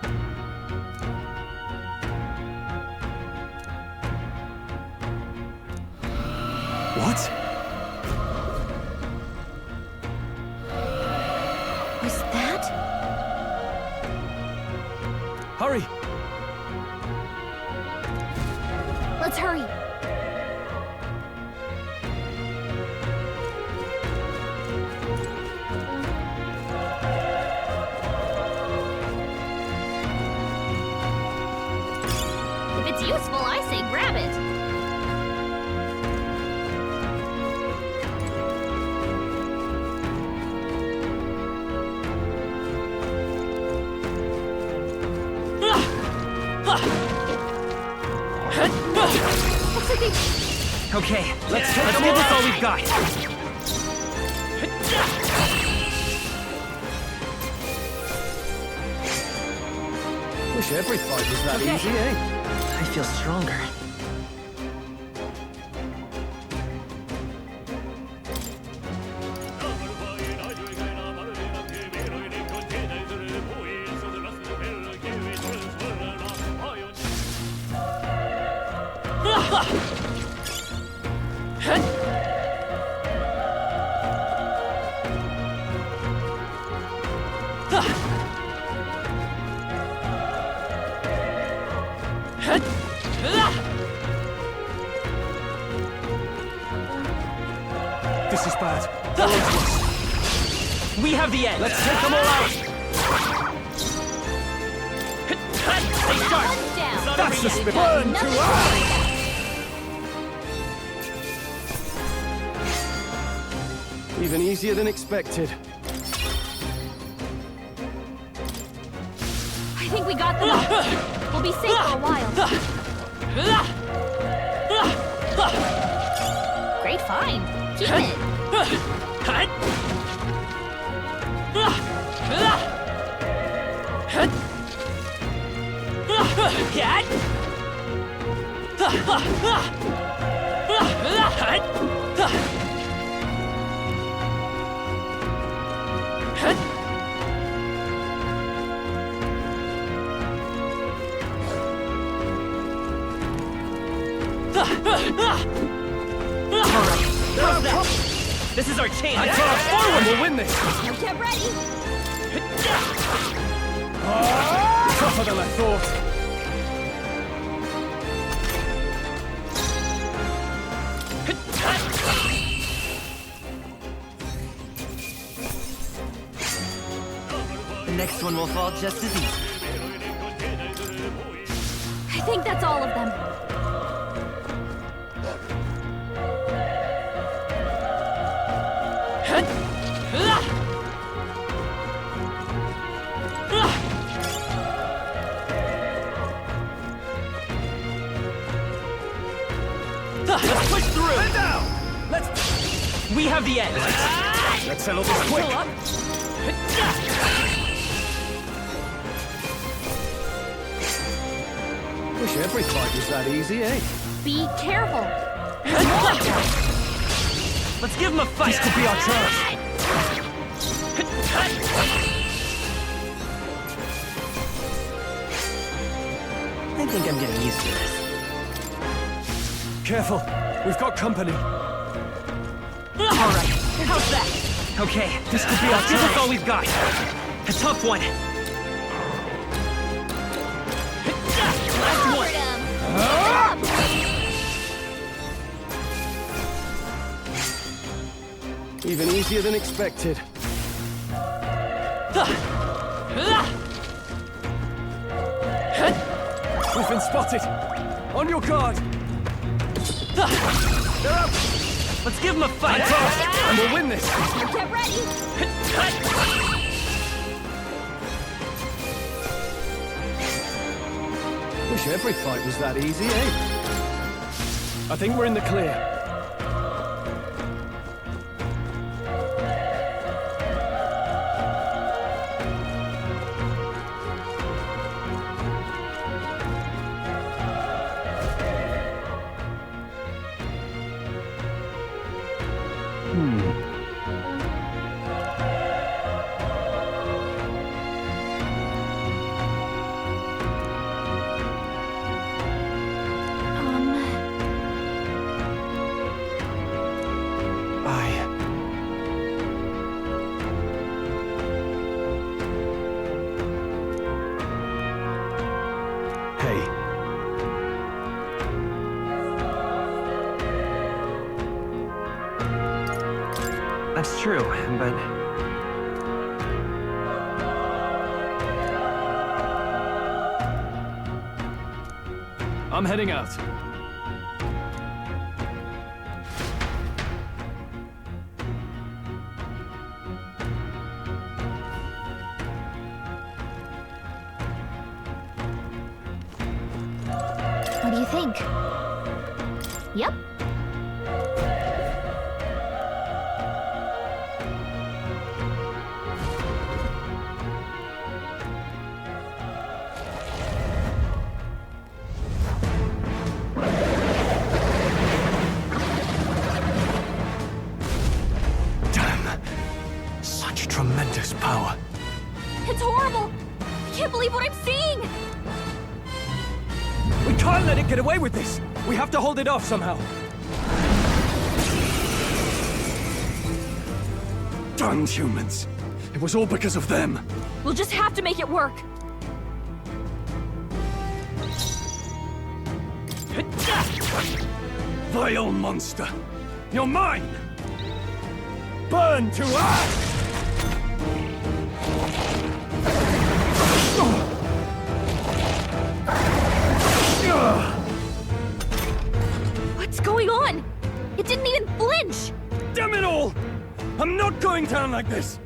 Speaker 21: What?
Speaker 9: Was that?
Speaker 21: Hurry!
Speaker 9: Let's hurry. If it's useful, I say grab it. Looks like they...
Speaker 18: Okay, let's give this all we've got.
Speaker 21: Wish every fight was that easy, eh?
Speaker 18: I feel stronger.
Speaker 21: This is bad.
Speaker 18: We have the edge.
Speaker 21: Let's take them all out.
Speaker 18: Stay sharp.
Speaker 17: Down.
Speaker 21: That's the spirit. Burn to earth. Even easier than expected.
Speaker 9: I think we got them all. We'll be safe for a while. Great find. Keep it.
Speaker 18: This is our chance.
Speaker 21: I thought forward will win this.
Speaker 17: Get ready.
Speaker 21: Tougher than I thought.
Speaker 18: The next one will fall just as easy.
Speaker 9: I think that's all of them.
Speaker 18: We have the edge.
Speaker 11: Let's settle this quick. Wish every fight was that easy, eh?
Speaker 17: Be careful.
Speaker 18: Let's give him a fight.
Speaker 11: This could be our chance.
Speaker 18: I think I'm getting used to this.
Speaker 11: Careful. We've got company.
Speaker 18: All right. How's that? Okay.
Speaker 11: This could be our
Speaker 18: Give us
Speaker 11: chance.
Speaker 18: all we've got. A tough one.
Speaker 17: Covered him.
Speaker 11: Even easier than expected. We've been spotted. On your guard. They're up.
Speaker 18: Let's give him a fight.
Speaker 11: And we'll win this.
Speaker 17: Get ready.
Speaker 11: Wish every fight was that easy, eh? I think we're in the clear.
Speaker 18: That's true, but...
Speaker 11: I'm heading out.
Speaker 9: What do you think? Yep.
Speaker 11: Tremendous power.
Speaker 17: It's horrible. I can't believe what I'm seeing.
Speaker 11: We can't let it get away with this. We have to hold it off somehow. Damned humans. It was all because of them.
Speaker 17: We'll just have to make it work.
Speaker 11: Vile monster. You're mine. Burn to ash!
Speaker 17: What's going on? It didn't even flinch!
Speaker 11: Damn it all! I'm not going down like this!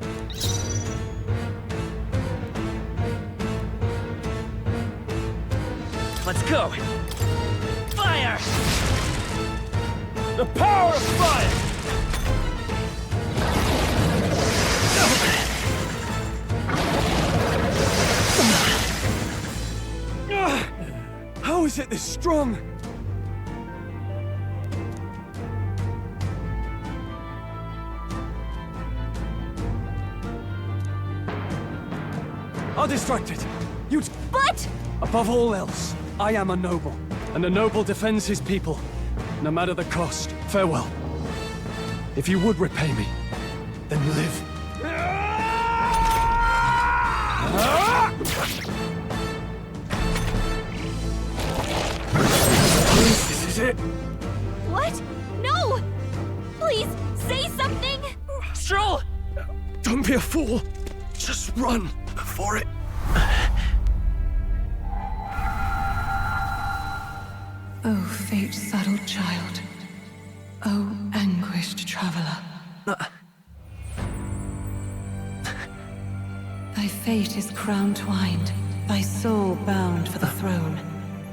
Speaker 18: Let's go! Fire!
Speaker 11: The power of fire! How is it this strong? I'll distract it. You...
Speaker 17: But...
Speaker 11: Above all else, I am a noble, and a noble defends his people, no matter the cost. Farewell. If you would repay me, then live. This is it.
Speaker 17: What? No! Please, say something!
Speaker 18: Stroll!
Speaker 11: Don't be a fool. Just run before it...
Speaker 12: Oh, fate-saddled child. Oh, anguished traveler. Thy fate is crown-twined, thy soul bound for the throne.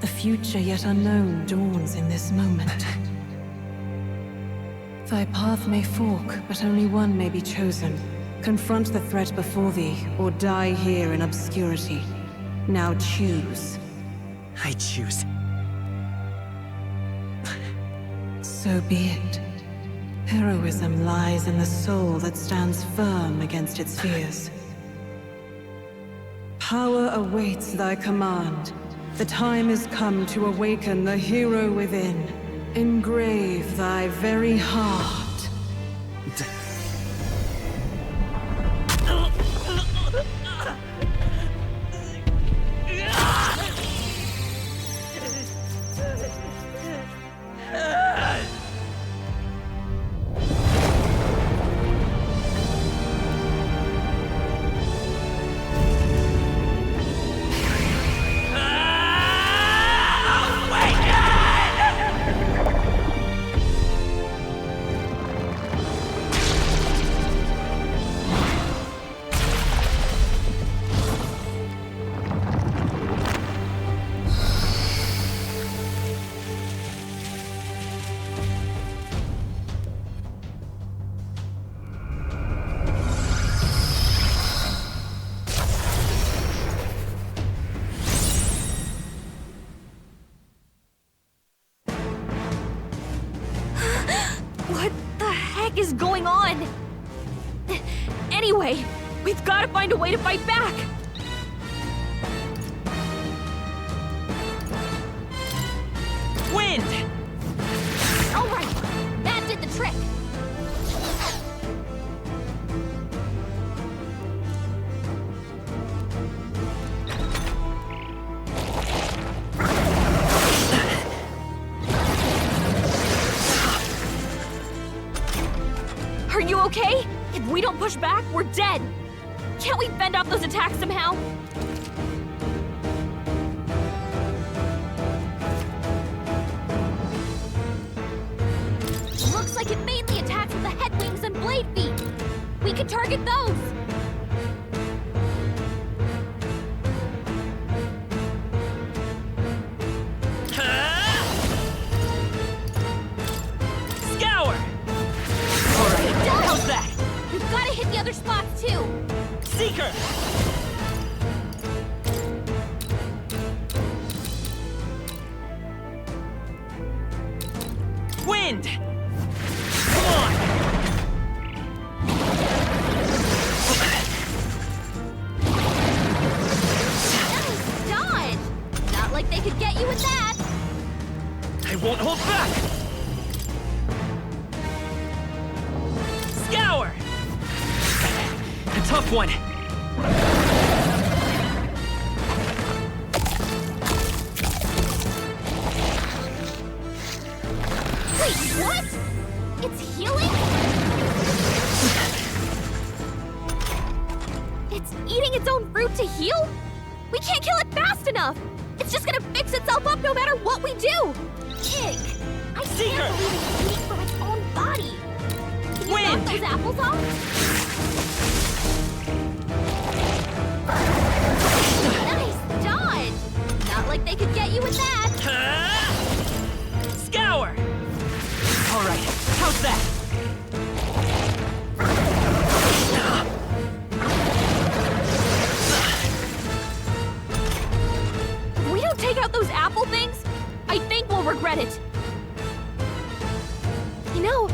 Speaker 12: The future yet unknown dawns in this moment. Thy path may fork, but only one may be chosen. Confront the threat before thee, or die here in obscurity. Now choose.
Speaker 18: I choose.
Speaker 12: So be it. Heroism lies in the soul that stands firm against its fears. Power awaits thy command. The time is come to awaken the hero within. Engrave thy very heart.
Speaker 17: What the heck is going on? Anyway, we've got to find a way to fight back.
Speaker 18: Wind!
Speaker 17: All right, that did the trick. Are you okay? If we don't push back, we're dead. Can't we fend off those attacks somehow? Looks like it mainly attacks with the head wings and blade feet. We could target those.
Speaker 18: Scour!
Speaker 17: How's that? We've got to hit the other spots too.
Speaker 18: Seeker! Wind! Come on!
Speaker 17: Nice dodge! Not like they could get you with that.
Speaker 18: I won't hold back! Scour! A tough one.
Speaker 17: Wait, what? It's healing? It's eating its own fruit to heal? We can't kill it fast enough! It's just gonna fix itself up no matter what we do! Pig! I can't believe it's eating from its own body! Can you knock those apples off? Nice dodge! Not like they could get you with that!
Speaker 18: Scour! Alright, how's that?
Speaker 17: If we don't take out those apple things, I think we'll regret it. You know,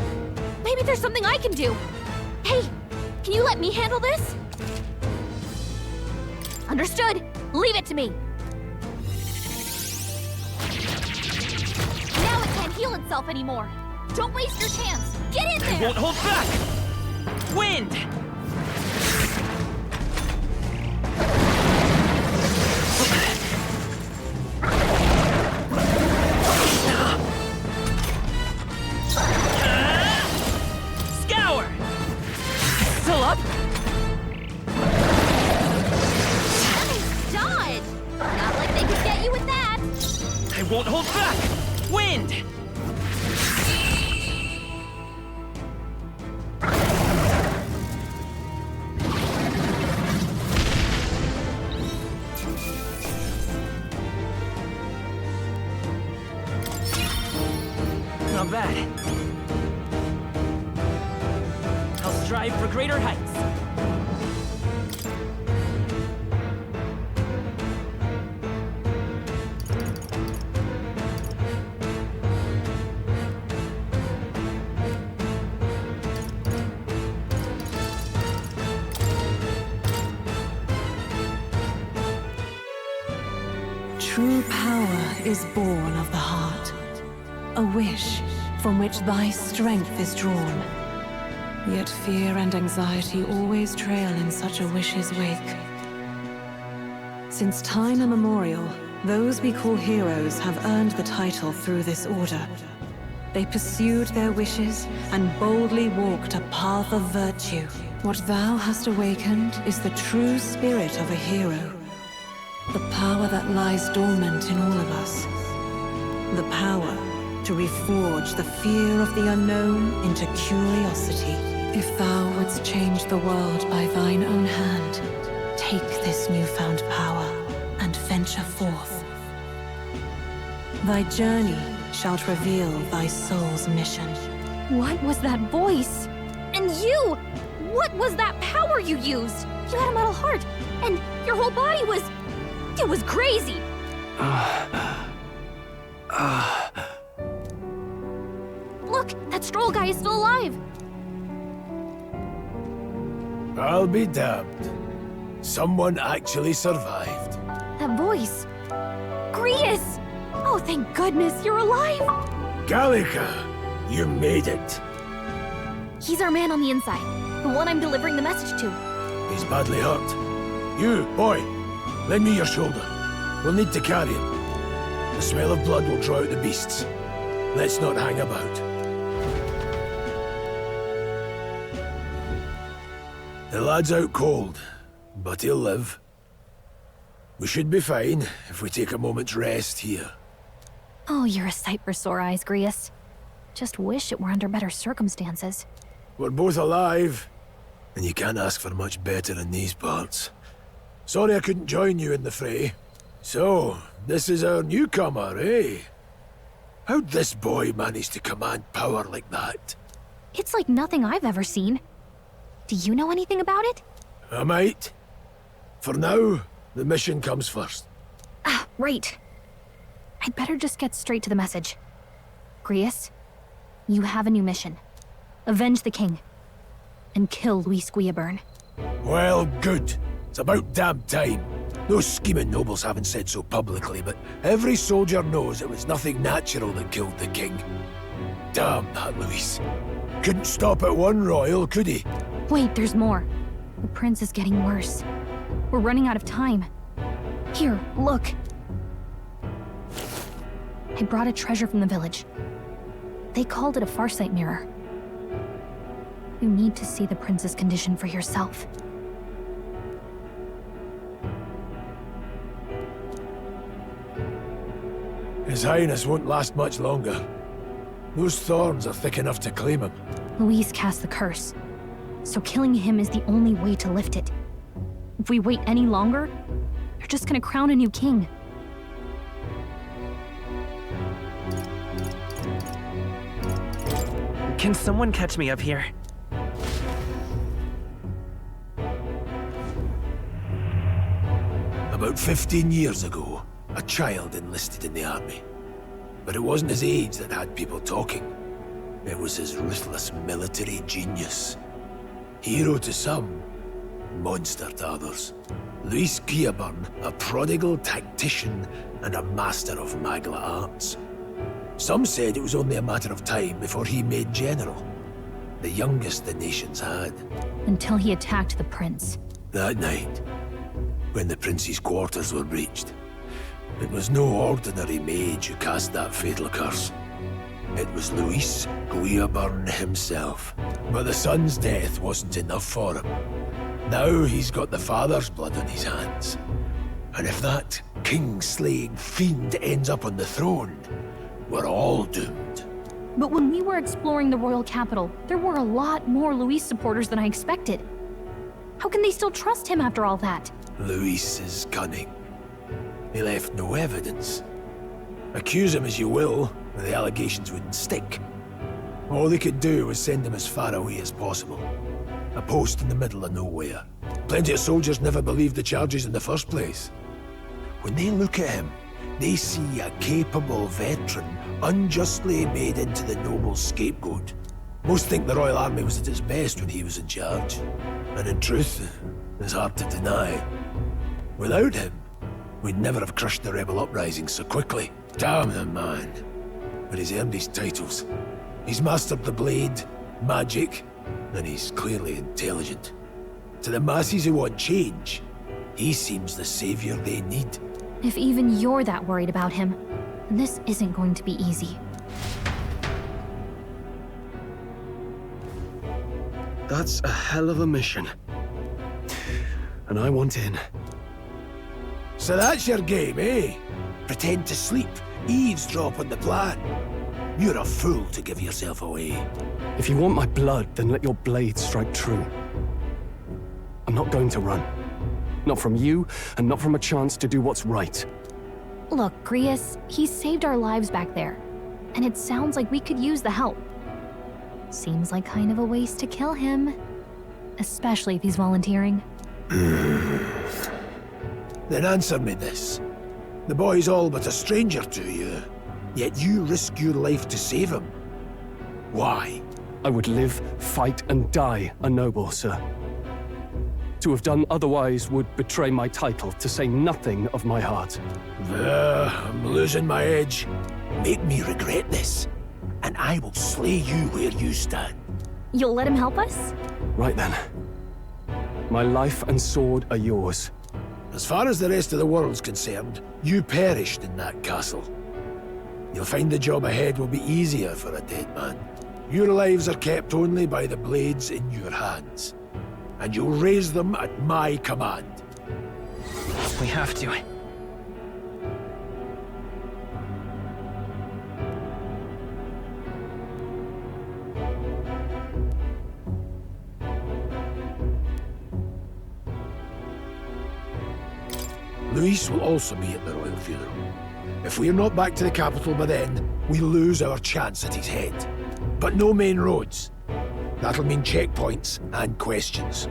Speaker 17: maybe there's something I can do. Hey, can you let me handle this? Understood. Leave it to me. Now it can't heal itself anymore. Don't waste your chance. Get in there!
Speaker 18: I won't hold back! Wind! Scour! Still up?
Speaker 17: Nice dodge! Not like they could get you with that.
Speaker 18: I won't hold back! Wind! Not bad.
Speaker 7: strive for greater heights.
Speaker 12: True power is born of the heart, a wish from which thy strength is drawn. Yet fear and anxiety always trail in such a wish's wake. Since time immemorial, those we call heroes have earned the title through this order. They pursued their wishes and boldly walked a path of virtue. What thou hast awakened is the true spirit of a hero. The power that lies dormant in all of us. The power to reforge the fear of the unknown into curiosity. If thou wouldst change the world by thine own hand, take this newfound power and venture forth. Thy journey shalt reveal thy soul's mission.
Speaker 9: What was that voice? And you! What was that power you used? You had a metal heart, and your whole body was... It was crazy! Look, that Stroll guy is still alive!
Speaker 10: I'll be damned. Someone actually survived.
Speaker 9: That voice... Grius! Oh, thank goodness, you're alive!
Speaker 10: Gallica, you made it.
Speaker 9: He's our man on the inside, the one I'm delivering the message to.
Speaker 10: He's badly hurt. You, boy, lend me your shoulder. We'll need to carry him. The smell of blood will draw out the beasts. Let's not hang about. The lad's out cold, but he'll live. We should be fine if we take a moment's rest here.
Speaker 9: Oh, you're a sight for sore eyes, Grius. Just wish it were under better circumstances.
Speaker 10: We're both alive, and you can't ask for much better in these parts. Sorry I couldn't join you in the fray. So, this is our newcomer, eh? How'd this boy manage to command power like that?
Speaker 9: It's like nothing I've ever seen. Do you know anything about it?
Speaker 10: I might. For now, the mission comes first.
Speaker 9: Ah, right. I'd better just get straight to the message. Grius, you have a new mission. Avenge the king. And kill Luis Guillaburn.
Speaker 10: Well, good. It's about damn time. Those scheming nobles haven't said so publicly, but every soldier knows it was nothing natural that killed the king. Damn that Luis. Couldn't stop at one royal, could he?
Speaker 9: Wait, there's more. The prince is getting worse. We're running out of time. Here, look. I brought a treasure from the village. They called it a farsight mirror. You need to see the prince's condition for yourself.
Speaker 10: His Highness won't last much longer. Those thorns are thick enough to claim him.
Speaker 9: Luis cast the curse, so killing him is the only way to lift it. If we wait any longer, they're just gonna crown a new king.
Speaker 18: Can someone catch me up here?
Speaker 10: About 15 years ago, a child enlisted in the army. But it wasn't his age that had people talking. It was his ruthless military genius. Hero to some, monster to others. Luis Guillaburn, a prodigal tactician and a master of Magla arts. Some said it was only a matter of time before he made general. The youngest the nations had.
Speaker 9: Until he attacked the prince.
Speaker 10: That night, when the prince's quarters were breached, it was no ordinary mage who cast that fatal curse. It was Luis Guillaburn himself. But the son's death wasn't enough for him. Now he's got the father's blood on his hands. And if that king-slaying fiend ends up on the throne, we're all doomed.
Speaker 9: But when we were exploring the royal capital, there were a lot more Luis supporters than I expected. How can they still trust him after all that?
Speaker 10: Luis is cunning. He left no evidence. Accuse him as you will, the allegations wouldn't stick. All they could do was send him as far away as possible. A post in the middle of nowhere. Plenty of soldiers never believed the charges in the first place. When they look at him, they see a capable veteran unjustly made into the noble scapegoat. Most think the Royal Army was at its best when he was in charge. And in truth, it's hard to deny. Without him, we'd never have crushed the rebel uprising so quickly. Damn the man. But he's earned his titles. He's mastered the blade, magic, and he's clearly intelligent. To the masses who want change, he seems the savior they need.
Speaker 9: If even you're that worried about him, this isn't going to be easy.
Speaker 21: That's a hell of a mission. And I want in.
Speaker 10: So that's your game, eh? Pretend to sleep, eavesdrop on the plan. You're a fool to give yourself away.
Speaker 21: If you want my blood, then let your blade strike true. I'm not going to run. Not from you, and not from a chance to do what's right.
Speaker 9: Look, Grius, he saved our lives back there. And it sounds like we could use the help. Seems like kind of a waste to kill him. Especially if he's volunteering.
Speaker 10: Then answer me this. The boy's all but a stranger to you, yet you risk your life to save him. Why?
Speaker 21: I would live, fight, and die a noble, sir. To have done otherwise would betray my title, to say nothing of my heart.
Speaker 10: I'm losing my edge. Make me regret this, and I will slay you where you stand.
Speaker 9: You'll let him help us?
Speaker 21: Right then. My life and sword are yours.
Speaker 10: As far as the rest of the world's concerned, you perished in that castle. You'll find the job ahead will be easier for a dead man. Your lives are kept only by the blades in your hands. And you'll raise them at my command.
Speaker 18: We have to.
Speaker 10: Luis will also be at the royal funeral. If we're not back to the capital by then, we lose our chance at his head. But no main roads. That'll mean checkpoints and questions.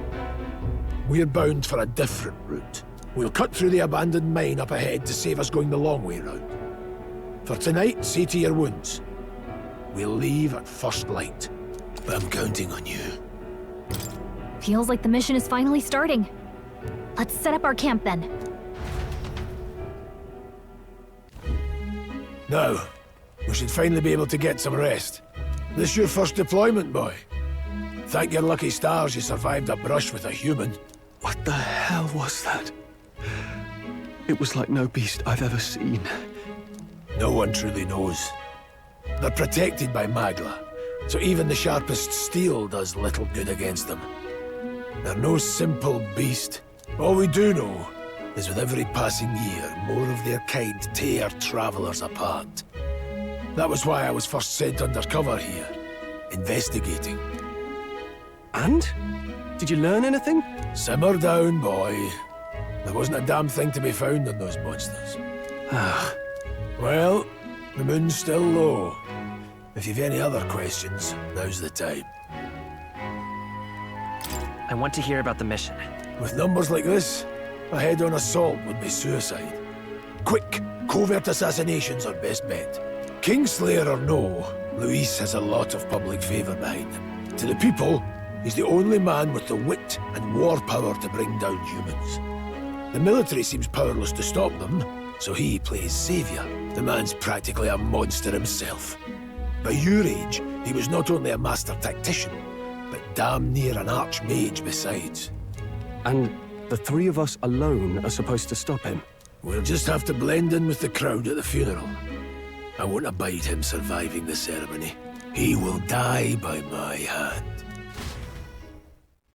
Speaker 10: We're bound for a different route. We'll cut through the abandoned mine up ahead to save us going the long way round. For tonight, see to your wounds. We'll leave at first light. I'm counting on you.
Speaker 9: Feels like the mission is finally starting. Let's set up our camp then.
Speaker 10: Now, we should finally be able to get some rest. This your first deployment, boy? Thank your lucky stars you survived a brush with a human.
Speaker 21: What the hell was that? It was like no beast I've ever seen.
Speaker 10: No one truly knows. They're protected by Magla, so even the sharpest steel does little good against them. They're no simple beast. All we do know is with every passing year, more of their kind tear travelers apart. That was why I was first sent undercover here, investigating.
Speaker 21: And? Did you learn anything?
Speaker 10: Simmer down, boy. There wasn't a damn thing to be found on those monsters. Well, the moon's still low. If you've any other questions, now's the time.
Speaker 18: I want to hear about the mission.
Speaker 10: With numbers like this, a head-on assault would be suicide. Quick, covert assassinations are best bet. Kingslayer or no, Luis has a lot of public favor behind him. To the people, he's the only man with the wit and war power to bring down humans. The military seems powerless to stop them, so he plays savior. The man's practically a monster himself. By your age, he was not only a master tactician, but damn near an archmage besides.
Speaker 21: And the three of us alone are supposed to stop him?
Speaker 10: We'll just have to blend in with the crowd at the funeral. I won't abide him surviving the ceremony. He will die by my hand.